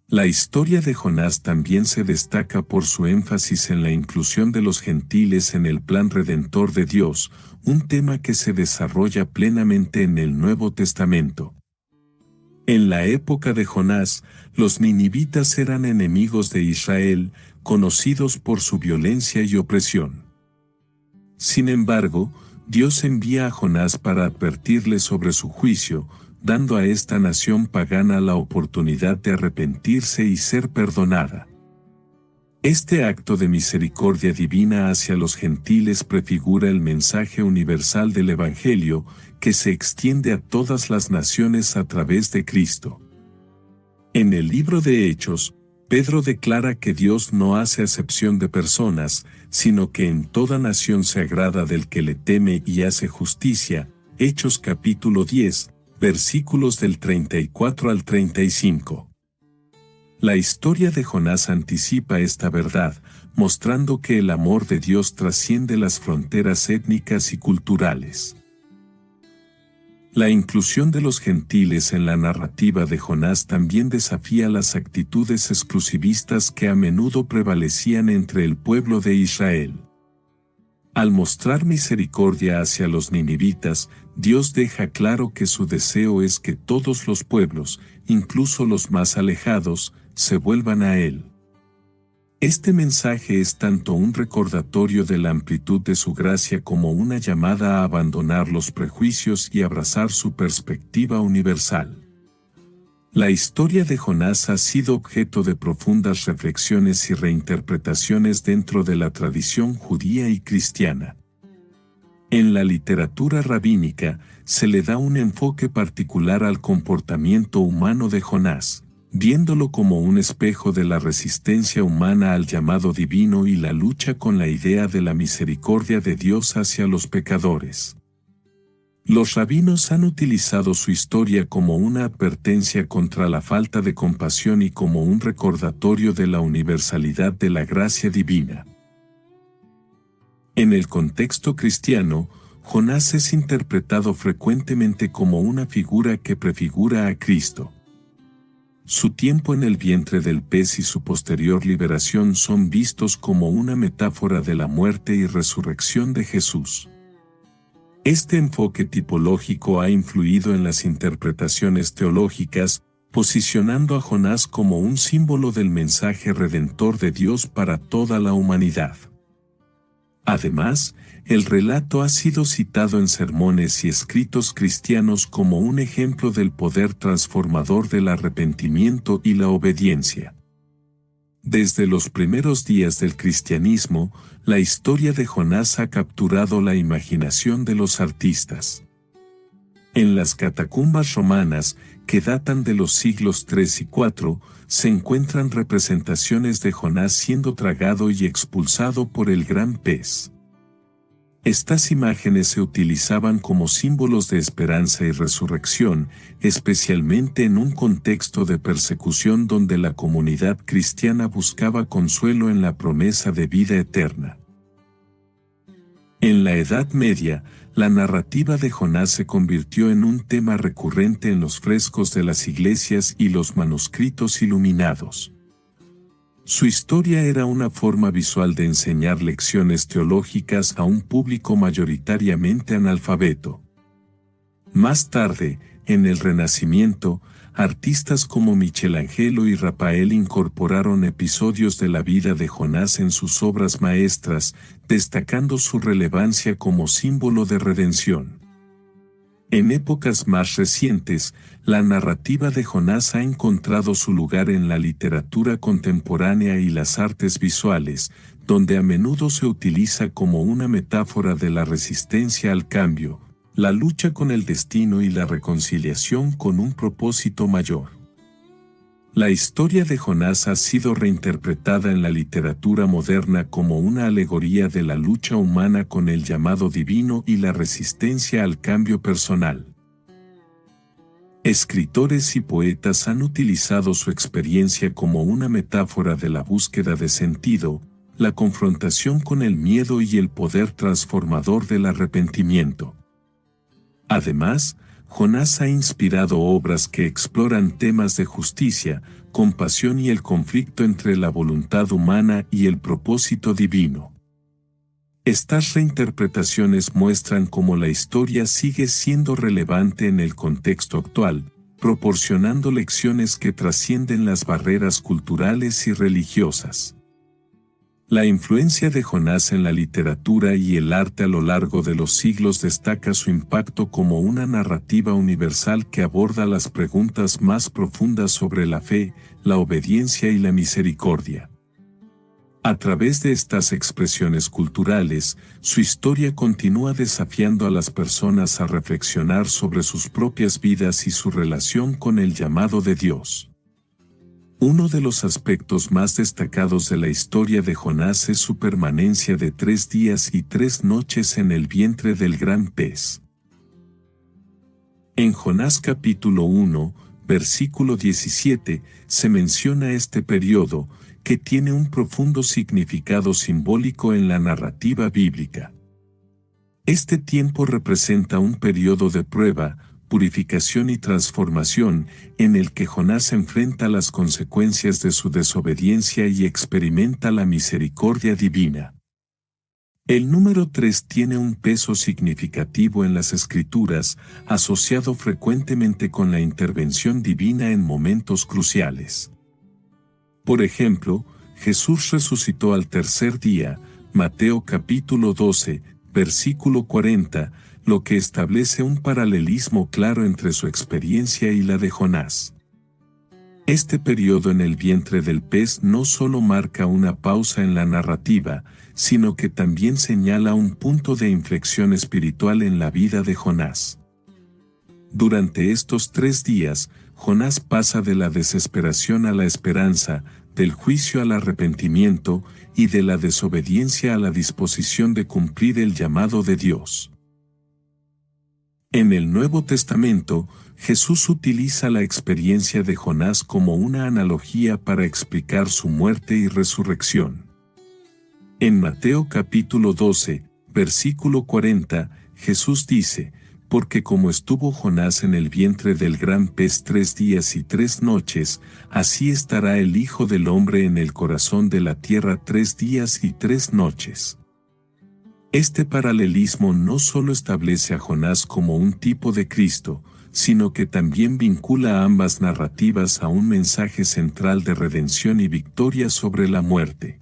La historia de Jonás también se destaca por su énfasis en la inclusión de los gentiles en el plan redentor de Dios, un tema que se desarrolla plenamente en el Nuevo Testamento. En la época de Jonás, los ninivitas eran enemigos de Israel, conocidos por su violencia y opresión. Sin embargo, Dios envía a Jonás para advertirle sobre su juicio, dando a esta nación pagana la oportunidad de arrepentirse y ser perdonada. Este acto de misericordia divina hacia los gentiles prefigura el mensaje universal del Evangelio, que se extiende a todas las naciones a través de Cristo. En el libro de Hechos, Pedro declara que Dios no hace acepción de personas, sino que en toda nación se agrada del que le teme y hace justicia. Hechos capítulo 10, versículos del 34 al 35. La historia de Jonás anticipa esta verdad, mostrando que el amor de Dios trasciende las fronteras étnicas y culturales. La inclusión de los gentiles en la narrativa de Jonás también desafía las actitudes exclusivistas que a menudo prevalecían entre el pueblo de Israel. Al mostrar misericordia hacia los ninivitas, Dios deja claro que su deseo es que todos los pueblos, incluso los más alejados, se vuelvan a Él. Este mensaje es tanto un recordatorio de la amplitud de su gracia como una llamada a abandonar los prejuicios y abrazar su perspectiva universal. La historia de Jonás ha sido objeto de profundas reflexiones y reinterpretaciones dentro de la tradición judía y cristiana. En la literatura rabínica, se le da un enfoque particular al comportamiento humano de Jonás, viéndolo como un espejo de la resistencia humana al llamado divino y la lucha con la idea de la misericordia de Dios hacia los pecadores. Los rabinos han utilizado su historia como una advertencia contra la falta de compasión y como un recordatorio de la universalidad de la gracia divina. En el contexto cristiano, Jonás es interpretado frecuentemente como una figura que prefigura a Cristo. Su tiempo en el vientre del pez y su posterior liberación son vistos como una metáfora de la muerte y resurrección de Jesús. Este enfoque tipológico ha influido en las interpretaciones teológicas, posicionando a Jonás como un símbolo del mensaje redentor de Dios para toda la humanidad. Además, el relato ha sido citado en sermones y escritos cristianos como un ejemplo del poder transformador del arrepentimiento y la obediencia. Desde los primeros días del cristianismo, la historia de Jonás ha capturado la imaginación de los artistas. En las catacumbas romanas, que datan de los siglos III y IV, se encuentran representaciones de Jonás siendo tragado y expulsado por el gran pez. Estas imágenes se utilizaban como símbolos de esperanza y resurrección, especialmente en un contexto de persecución donde la comunidad cristiana buscaba consuelo en la promesa de vida eterna. En la Edad Media, la narrativa de Jonás se convirtió en un tema recurrente en los frescos de las iglesias y los manuscritos iluminados. Su historia era una forma visual de enseñar lecciones teológicas a un público mayoritariamente analfabeto. Más tarde, en el Renacimiento, artistas como Michelangelo y Rafael incorporaron episodios de la vida de Jonás en sus obras maestras, destacando su relevancia como símbolo de redención. En épocas más recientes, la narrativa de Jonás ha encontrado su lugar en la literatura contemporánea y las artes visuales, donde a menudo se utiliza como una metáfora de la resistencia al cambio, la lucha con el destino y la reconciliación con un propósito mayor. La historia de Jonás ha sido reinterpretada en la literatura moderna como una alegoría de la lucha humana con el llamado divino y la resistencia al cambio personal. Escritores y poetas han utilizado su experiencia como una metáfora de la búsqueda de sentido, la confrontación con el miedo y el poder transformador del arrepentimiento. Además, Jonás ha inspirado obras que exploran temas de justicia, compasión y el conflicto entre la voluntad humana y el propósito divino. Estas reinterpretaciones muestran cómo la historia sigue siendo relevante en el contexto actual, proporcionando lecciones que trascienden las barreras culturales y religiosas. La influencia de Jonás en la literatura y el arte a lo largo de los siglos destaca su impacto como una narrativa universal que aborda las preguntas más profundas sobre la fe, la obediencia y la misericordia. A través de estas expresiones culturales, su historia continúa desafiando a las personas a reflexionar sobre sus propias vidas y su relación con el llamado de Dios. Uno de los aspectos más destacados de la historia de Jonás es su permanencia de 3 días y 3 noches en el vientre del gran pez. En Jonás capítulo 1, versículo 17, se menciona este periodo, que tiene un profundo significado simbólico en la narrativa bíblica. Este tiempo representa un periodo de prueba, purificación y transformación, en el que Jonás enfrenta las consecuencias de su desobediencia y experimenta la misericordia divina. El número 3 tiene un peso significativo en las Escrituras, asociado frecuentemente con la intervención divina en momentos cruciales. Por ejemplo, Jesús resucitó al tercer día, Mateo capítulo 12, versículo 40, lo que establece un paralelismo claro entre su experiencia y la de Jonás. Este periodo en el vientre del pez no solo marca una pausa en la narrativa, sino que también señala un punto de inflexión espiritual en la vida de Jonás. Durante estos 3 días, Jonás pasa de la desesperación a la esperanza, del juicio al arrepentimiento y de la desobediencia a la disposición de cumplir el llamado de Dios. En el Nuevo Testamento, Jesús utiliza la experiencia de Jonás como una analogía para explicar su muerte y resurrección. En Mateo capítulo 12, versículo 40, Jesús dice: porque como estuvo Jonás en el vientre del gran pez 3 días y 3 noches, así estará el Hijo del Hombre en el corazón de la tierra 3 días y 3 noches. Este paralelismo no solo establece a Jonás como un tipo de Cristo, sino que también vincula ambas narrativas a un mensaje central de redención y victoria sobre la muerte.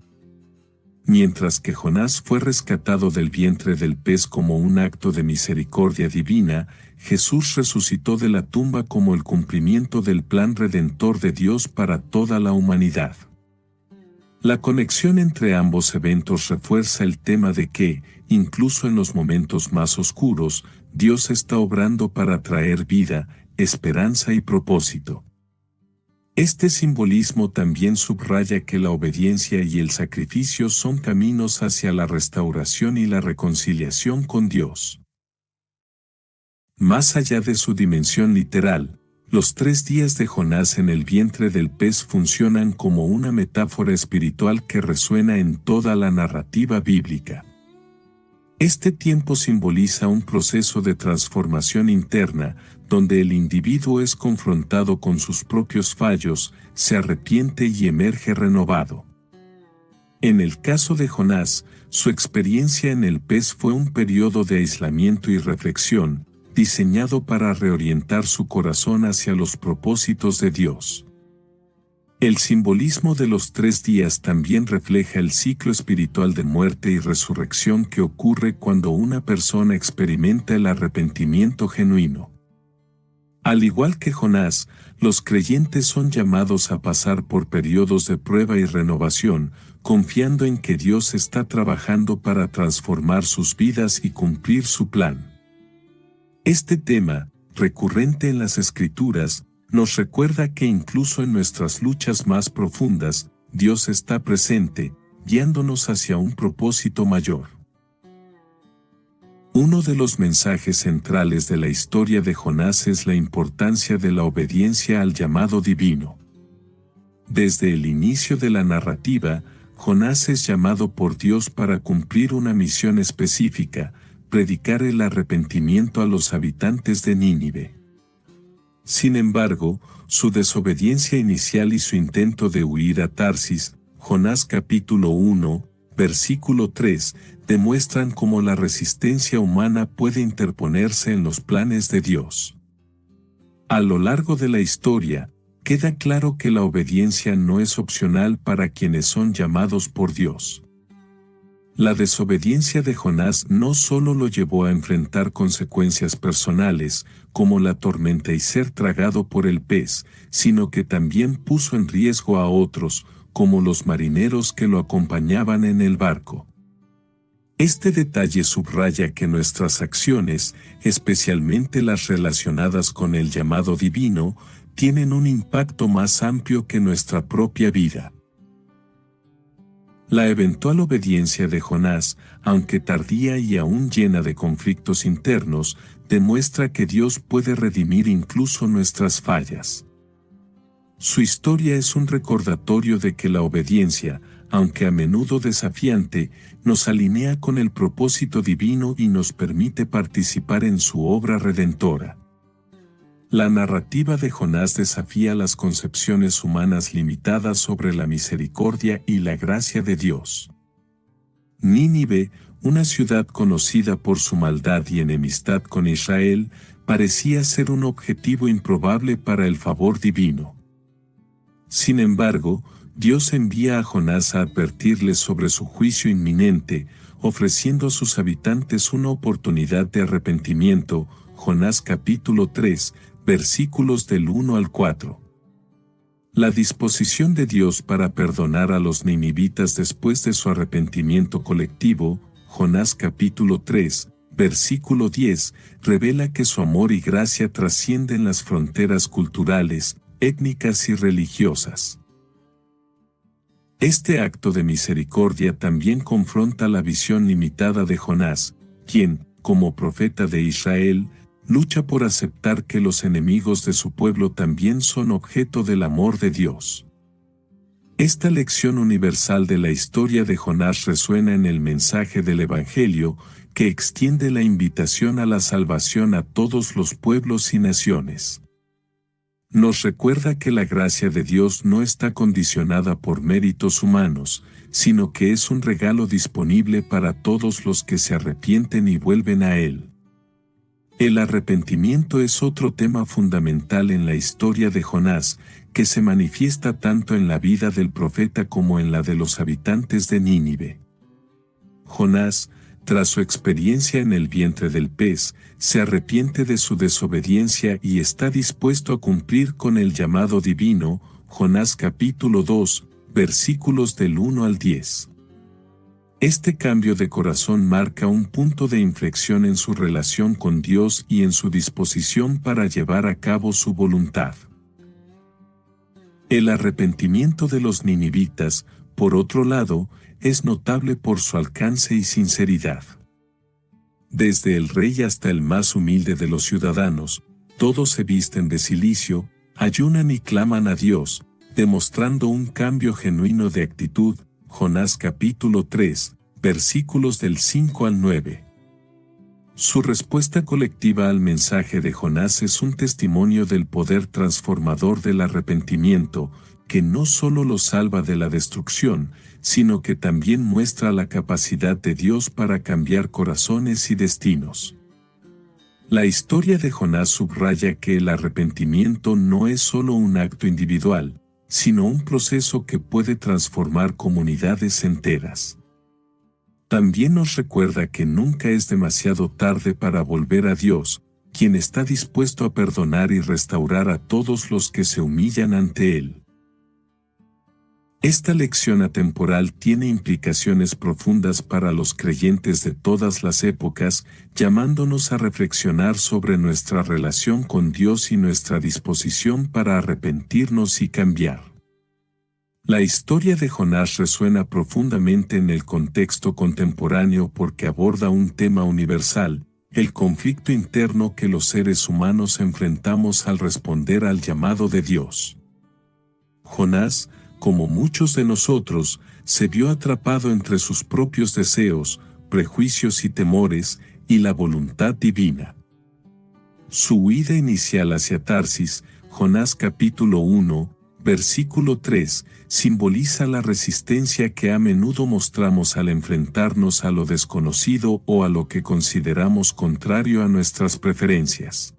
Mientras que Jonás fue rescatado del vientre del pez como un acto de misericordia divina, Jesús resucitó de la tumba como el cumplimiento del plan redentor de Dios para toda la humanidad. La conexión entre ambos eventos refuerza el tema de que, incluso en los momentos más oscuros, Dios está obrando para traer vida, esperanza y propósito. Este simbolismo también subraya que la obediencia y el sacrificio son caminos hacia la restauración y la reconciliación con Dios. Más allá de su dimensión literal, los 3 días de Jonás en el vientre del pez funcionan como una metáfora espiritual que resuena en toda la narrativa bíblica. Este tiempo simboliza un proceso de transformación interna, donde el individuo es confrontado con sus propios fallos, se arrepiente y emerge renovado. En el caso de Jonás, su experiencia en el pez fue un periodo de aislamiento y reflexión, diseñado para reorientar su corazón hacia los propósitos de Dios. El simbolismo de los 3 días también refleja el ciclo espiritual de muerte y resurrección que ocurre cuando una persona experimenta el arrepentimiento genuino. Al igual que Jonás, los creyentes son llamados a pasar por periodos de prueba y renovación, confiando en que Dios está trabajando para transformar sus vidas y cumplir su plan. Este tema, recurrente en las Escrituras, nos recuerda que incluso en nuestras luchas más profundas, Dios está presente, guiándonos hacia un propósito mayor. Uno de los mensajes centrales de la historia de Jonás es la importancia de la obediencia al llamado divino. Desde el inicio de la narrativa, Jonás es llamado por Dios para cumplir una misión específica: predicar el arrepentimiento a los habitantes de Nínive. Sin embargo, su desobediencia inicial y su intento de huir a Tarsis, Jonás capítulo 1, versículo 3, demuestran cómo la resistencia humana puede interponerse en los planes de Dios. A lo largo de la historia, queda claro que la obediencia no es opcional para quienes son llamados por Dios. La desobediencia de Jonás no solo lo llevó a enfrentar consecuencias personales, como la tormenta y ser tragado por el pez, sino que también puso en riesgo a otros, como los marineros que lo acompañaban en el barco. Este detalle subraya que nuestras acciones, especialmente las relacionadas con el llamado divino, tienen un impacto más amplio que nuestra propia vida. La eventual obediencia de Jonás, aunque tardía y aún llena de conflictos internos, demuestra que Dios puede redimir incluso nuestras fallas. Su historia es un recordatorio de que la obediencia, aunque a menudo desafiante, nos alinea con el propósito divino y nos permite participar en su obra redentora. La narrativa de Jonás desafía las concepciones humanas limitadas sobre la misericordia y la gracia de Dios. Nínive, una ciudad conocida por su maldad y enemistad con Israel, parecía ser un objetivo improbable para el favor divino. Sin embargo, Dios envía a Jonás a advertirles sobre su juicio inminente, ofreciendo a sus habitantes una oportunidad de arrepentimiento. Jonás capítulo 3, versículos del 1 al 4. La disposición de Dios para perdonar a los ninivitas después de su arrepentimiento colectivo, Jonás capítulo 3, versículo 10, revela que su amor y gracia trascienden las fronteras culturales, étnicas y religiosas. Este acto de misericordia también confronta la visión limitada de Jonás, quien, como profeta de Israel, lucha por aceptar que los enemigos de su pueblo también son objeto del amor de Dios. Esta lección universal de la historia de Jonás resuena en el mensaje del Evangelio, que extiende la invitación a la salvación a todos los pueblos y naciones. Nos recuerda que la gracia de Dios no está condicionada por méritos humanos, sino que es un regalo disponible para todos los que se arrepienten y vuelven a Él. El arrepentimiento es otro tema fundamental en la historia de Jonás, que se manifiesta tanto en la vida del profeta como en la de los habitantes de Nínive. Jonás, tras su experiencia en el vientre del pez, se arrepiente de su desobediencia y está dispuesto a cumplir con el llamado divino. Jonás capítulo 2, versículos del 1 al 10. Este cambio de corazón marca un punto de inflexión en su relación con Dios y en su disposición para llevar a cabo su voluntad. El arrepentimiento de los ninivitas, por otro lado, es notable por su alcance y sinceridad. Desde el rey hasta el más humilde de los ciudadanos, todos se visten de cilicio, ayunan y claman a Dios, demostrando un cambio genuino de actitud. Jonás capítulo 3, versículos del 5 al 9. Su respuesta colectiva al mensaje de Jonás es un testimonio del poder transformador del arrepentimiento, que no solo los salva de la destrucción, sino que también muestra la capacidad de Dios para cambiar corazones y destinos. La historia de Jonás subraya que el arrepentimiento no es solo un acto individual, sino un proceso que puede transformar comunidades enteras. También nos recuerda que nunca es demasiado tarde para volver a Dios, quien está dispuesto a perdonar y restaurar a todos los que se humillan ante Él. Esta lección atemporal tiene implicaciones profundas para los creyentes de todas las épocas, llamándonos a reflexionar sobre nuestra relación con Dios y nuestra disposición para arrepentirnos y cambiar. La historia de Jonás resuena profundamente en el contexto contemporáneo porque aborda un tema universal, el conflicto interno que los seres humanos enfrentamos al responder al llamado de Dios. Jonás, como muchos de nosotros, se vio atrapado entre sus propios deseos, prejuicios y temores, y la voluntad divina. Su huida inicial hacia Tarsis, Jonás capítulo 1, versículo 3, simboliza la resistencia que a menudo mostramos al enfrentarnos a lo desconocido o a lo que consideramos contrario a nuestras preferencias.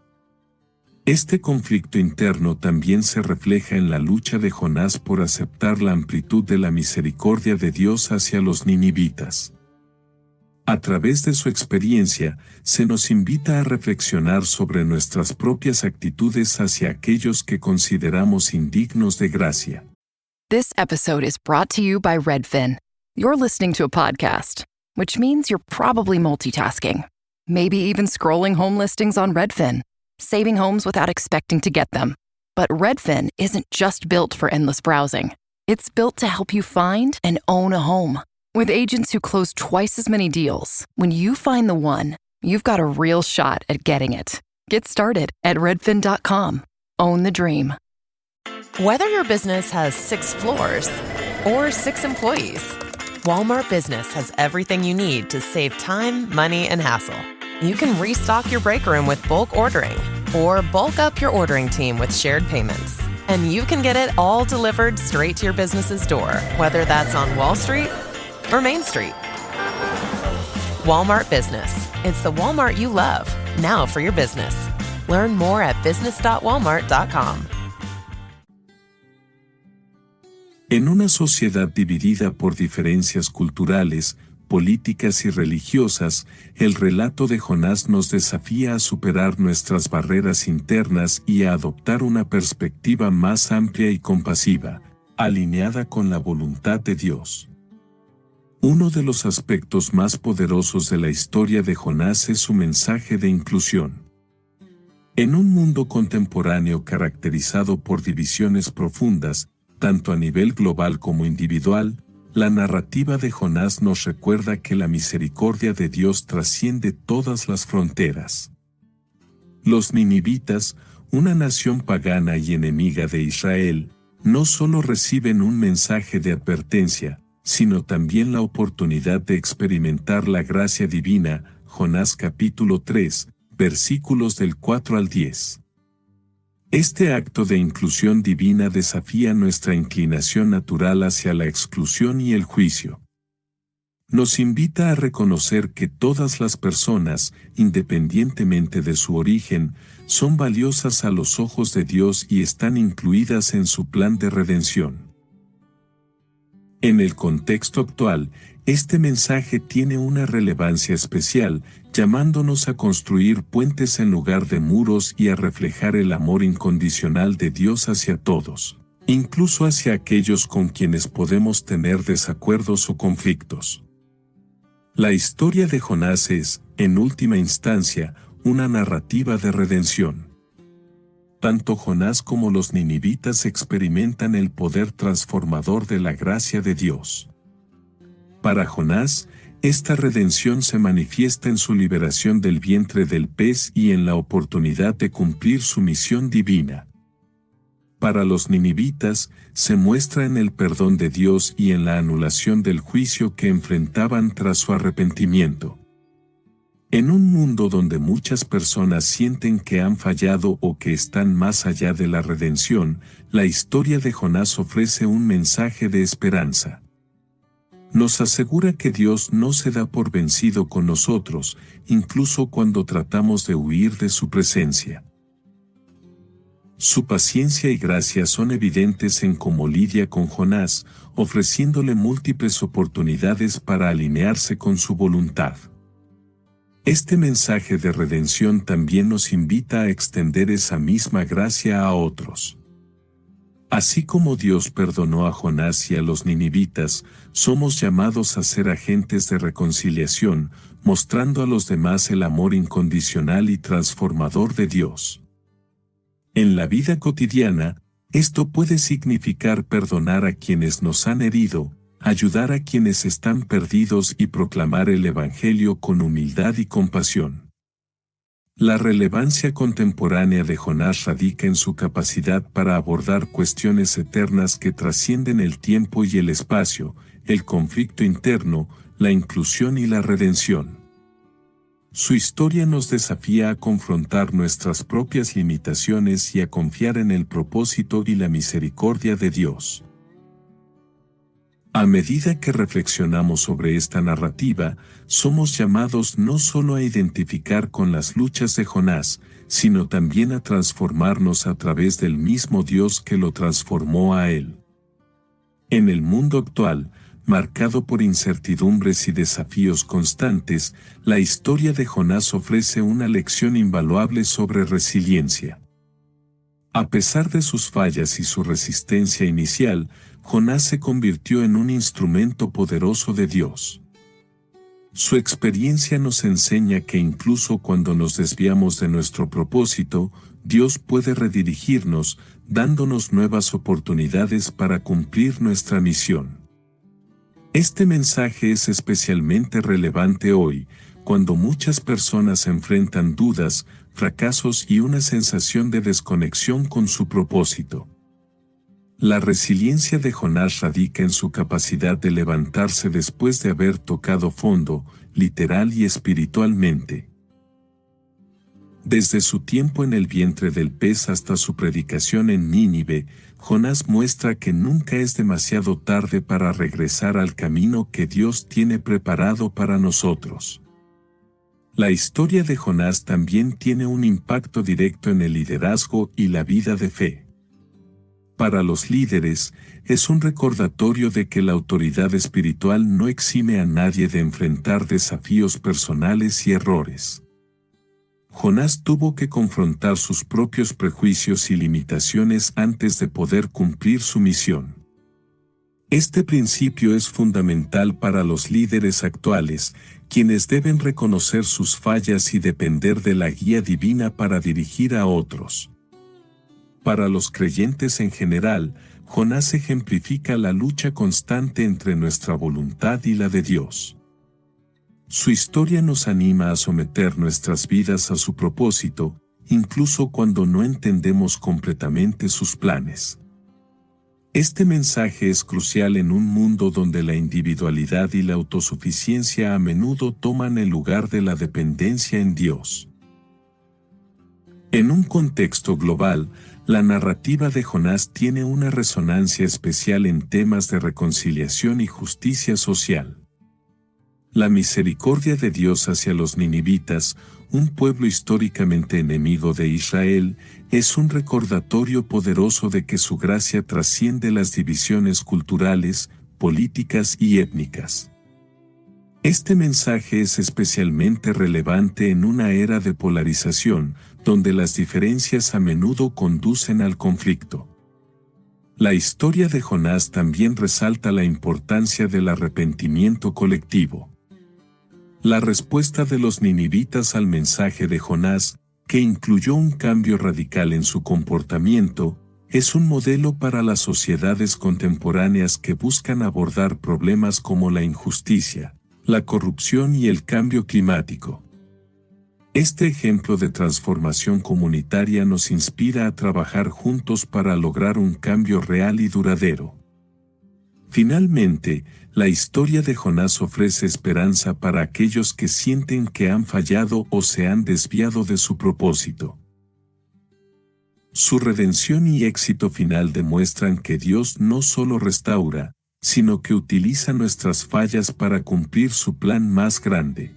Este conflicto interno también se refleja en la lucha de Jonás por aceptar la amplitud de la misericordia de Dios hacia los ninivitas. A través de su experiencia, se nos invita a reflexionar sobre nuestras propias actitudes hacia aquellos que consideramos indignos de gracia. This episode is brought to you by Redfin. You're listening to a podcast, which means you're probably multitasking. Maybe even scrolling home listings on Redfin, saving homes without expecting to get them. But Redfin isn't just built for endless browsing. It's built to help you find and own a home. With agents who close twice as many deals, when you find the one, you've got a real shot at getting it. Get started at redfin.com. Own the dream. Whether your business has 6 floors or 6 employees, Walmart Business has everything you need to save time, money, and hassle. You can restock your break room with bulk ordering or bulk up your ordering team with shared payments. And you can get it all delivered straight to your business's door, whether that's on Wall Street or Main Street. Walmart Business. It's the Walmart you love, now for your business. Learn more at business.walmart.com. En una sociedad dividida por diferencias culturales, políticas y religiosas, el relato de Jonás nos desafía a superar nuestras barreras internas y a adoptar una perspectiva más amplia y compasiva, alineada con la voluntad de Dios. Uno de los aspectos más poderosos de la historia de Jonás es su mensaje de inclusión. En un mundo contemporáneo caracterizado por divisiones profundas, tanto a nivel global como individual, la narrativa de Jonás nos recuerda que la misericordia de Dios trasciende todas las fronteras. Los ninivitas, una nación pagana y enemiga de Israel, no solo reciben un mensaje de advertencia, sino también la oportunidad de experimentar la gracia divina. Jonás capítulo 3, versículos del 4 al 10. Este acto de inclusión divina desafía nuestra inclinación natural hacia la exclusión y el juicio. Nos invita a reconocer que todas las personas, independientemente de su origen, son valiosas a los ojos de Dios y están incluidas en su plan de redención. En el contexto actual, este mensaje tiene una relevancia especial, llamándonos a construir puentes en lugar de muros y a reflejar el amor incondicional de Dios hacia todos, incluso hacia aquellos con quienes podemos tener desacuerdos o conflictos. La historia de Jonás es, en última instancia, una narrativa de redención. Tanto Jonás como los ninivitas experimentan el poder transformador de la gracia de Dios. Para Jonás, esta redención se manifiesta en su liberación del vientre del pez y en la oportunidad de cumplir su misión divina. Para los ninivitas, se muestra en el perdón de Dios y en la anulación del juicio que enfrentaban tras su arrepentimiento. En un mundo donde muchas personas sienten que han fallado o que están más allá de la redención, la historia de Jonás ofrece un mensaje de esperanza. Nos asegura que Dios no se da por vencido con nosotros, incluso cuando tratamos de huir de su presencia. Su paciencia y gracia son evidentes en cómo lidia con Jonás, ofreciéndole múltiples oportunidades para alinearse con su voluntad. Este mensaje de redención también nos invita a extender esa misma gracia a otros. Así como Dios perdonó a Jonás y a los ninivitas, somos llamados a ser agentes de reconciliación, mostrando a los demás el amor incondicional y transformador de Dios. En la vida cotidiana, esto puede significar perdonar a quienes nos han herido, ayudar a quienes están perdidos y proclamar el Evangelio con humildad y compasión. La relevancia contemporánea de Jonás radica en su capacidad para abordar cuestiones eternas que trascienden el tiempo y el espacio, el conflicto interno, la inclusión y la redención. Su historia nos desafía a confrontar nuestras propias limitaciones y a confiar en el propósito y la misericordia de Dios. A medida que reflexionamos sobre esta narrativa, somos llamados no solo a identificar con las luchas de Jonás, sino también a transformarnos a través del mismo Dios que lo transformó a él. En el mundo actual, marcado por incertidumbres y desafíos constantes, la historia de Jonás ofrece una lección invaluable sobre resiliencia. A pesar de sus fallas y su resistencia inicial, Jonás se convirtió en un instrumento poderoso de Dios. Su experiencia nos enseña que incluso cuando nos desviamos de nuestro propósito, Dios puede redirigirnos, dándonos nuevas oportunidades para cumplir nuestra misión. Este mensaje es especialmente relevante hoy, cuando muchas personas enfrentan dudas, fracasos y una sensación de desconexión con su propósito. La resiliencia de Jonás radica en su capacidad de levantarse después de haber tocado fondo, literal y espiritualmente. Desde su tiempo en el vientre del pez hasta su predicación en Nínive, Jonás muestra que nunca es demasiado tarde para regresar al camino que Dios tiene preparado para nosotros. La historia de Jonás también tiene un impacto directo en el liderazgo y la vida de fe. Para los líderes, es un recordatorio de que la autoridad espiritual no exime a nadie de enfrentar desafíos personales y errores. Jonás tuvo que confrontar sus propios prejuicios y limitaciones antes de poder cumplir su misión. Este principio es fundamental para los líderes actuales, quienes deben reconocer sus fallas y depender de la guía divina para dirigir a otros. Para los creyentes en general, Jonás ejemplifica la lucha constante entre nuestra voluntad y la de Dios. Su historia nos anima a someter nuestras vidas a su propósito, incluso cuando no entendemos completamente sus planes. Este mensaje es crucial en un mundo donde la individualidad y la autosuficiencia a menudo toman el lugar de la dependencia en Dios. En un contexto global, la narrativa de Jonás tiene una resonancia especial en temas de reconciliación y justicia social. La misericordia de Dios hacia los ninivitas, un pueblo históricamente enemigo de Israel, es un recordatorio poderoso de que su gracia trasciende las divisiones culturales, políticas y étnicas. Este mensaje es especialmente relevante en una era de polarización, donde las diferencias a menudo conducen al conflicto. La historia de Jonás también resalta la importancia del arrepentimiento colectivo. La respuesta de los ninivitas al mensaje de Jonás, que incluyó un cambio radical en su comportamiento, es un modelo para las sociedades contemporáneas que buscan abordar problemas como la injusticia, la corrupción y el cambio climático. Este ejemplo de transformación comunitaria nos inspira a trabajar juntos para lograr un cambio real y duradero. Finalmente, la historia de Jonás ofrece esperanza para aquellos que sienten que han fallado o se han desviado de su propósito. Su redención y éxito final demuestran que Dios no solo restaura, sino que utiliza nuestras fallas para cumplir su plan más grande.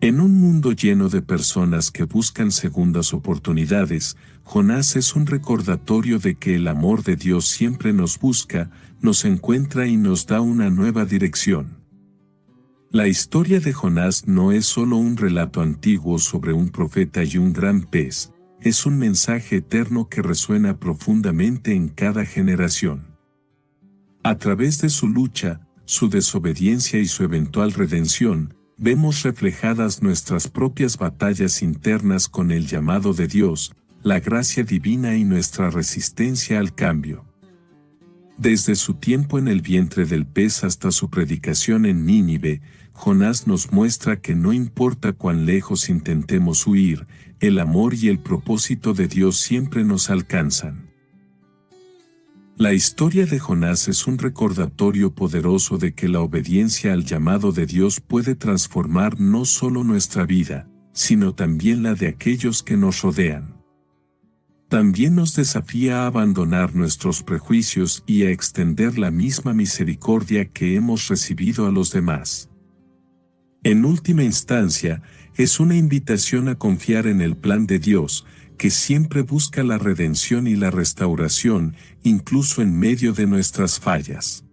En un mundo lleno de personas que buscan segundas oportunidades, Jonás es un recordatorio de que el amor de Dios siempre nos busca, nos encuentra y nos da una nueva dirección. La historia de Jonás no es solo un relato antiguo sobre un profeta y un gran pez, es un mensaje eterno que resuena profundamente en cada generación. A través de su lucha, su desobediencia y su eventual redención, vemos reflejadas nuestras propias batallas internas con el llamado de Dios, la gracia divina y nuestra resistencia al cambio. Desde su tiempo en el vientre del pez hasta su predicación en Nínive, Jonás nos muestra que no importa cuán lejos intentemos huir, el amor y el propósito de Dios siempre nos alcanzan. La historia de Jonás es un recordatorio poderoso de que la obediencia al llamado de Dios puede transformar no solo nuestra vida, sino también la de aquellos que nos rodean. También nos desafía a abandonar nuestros prejuicios y a extender la misma misericordia que hemos recibido a los demás. En última instancia, es una invitación a confiar en el plan de Dios, que siempre busca la redención y la restauración, incluso en medio de nuestras fallas.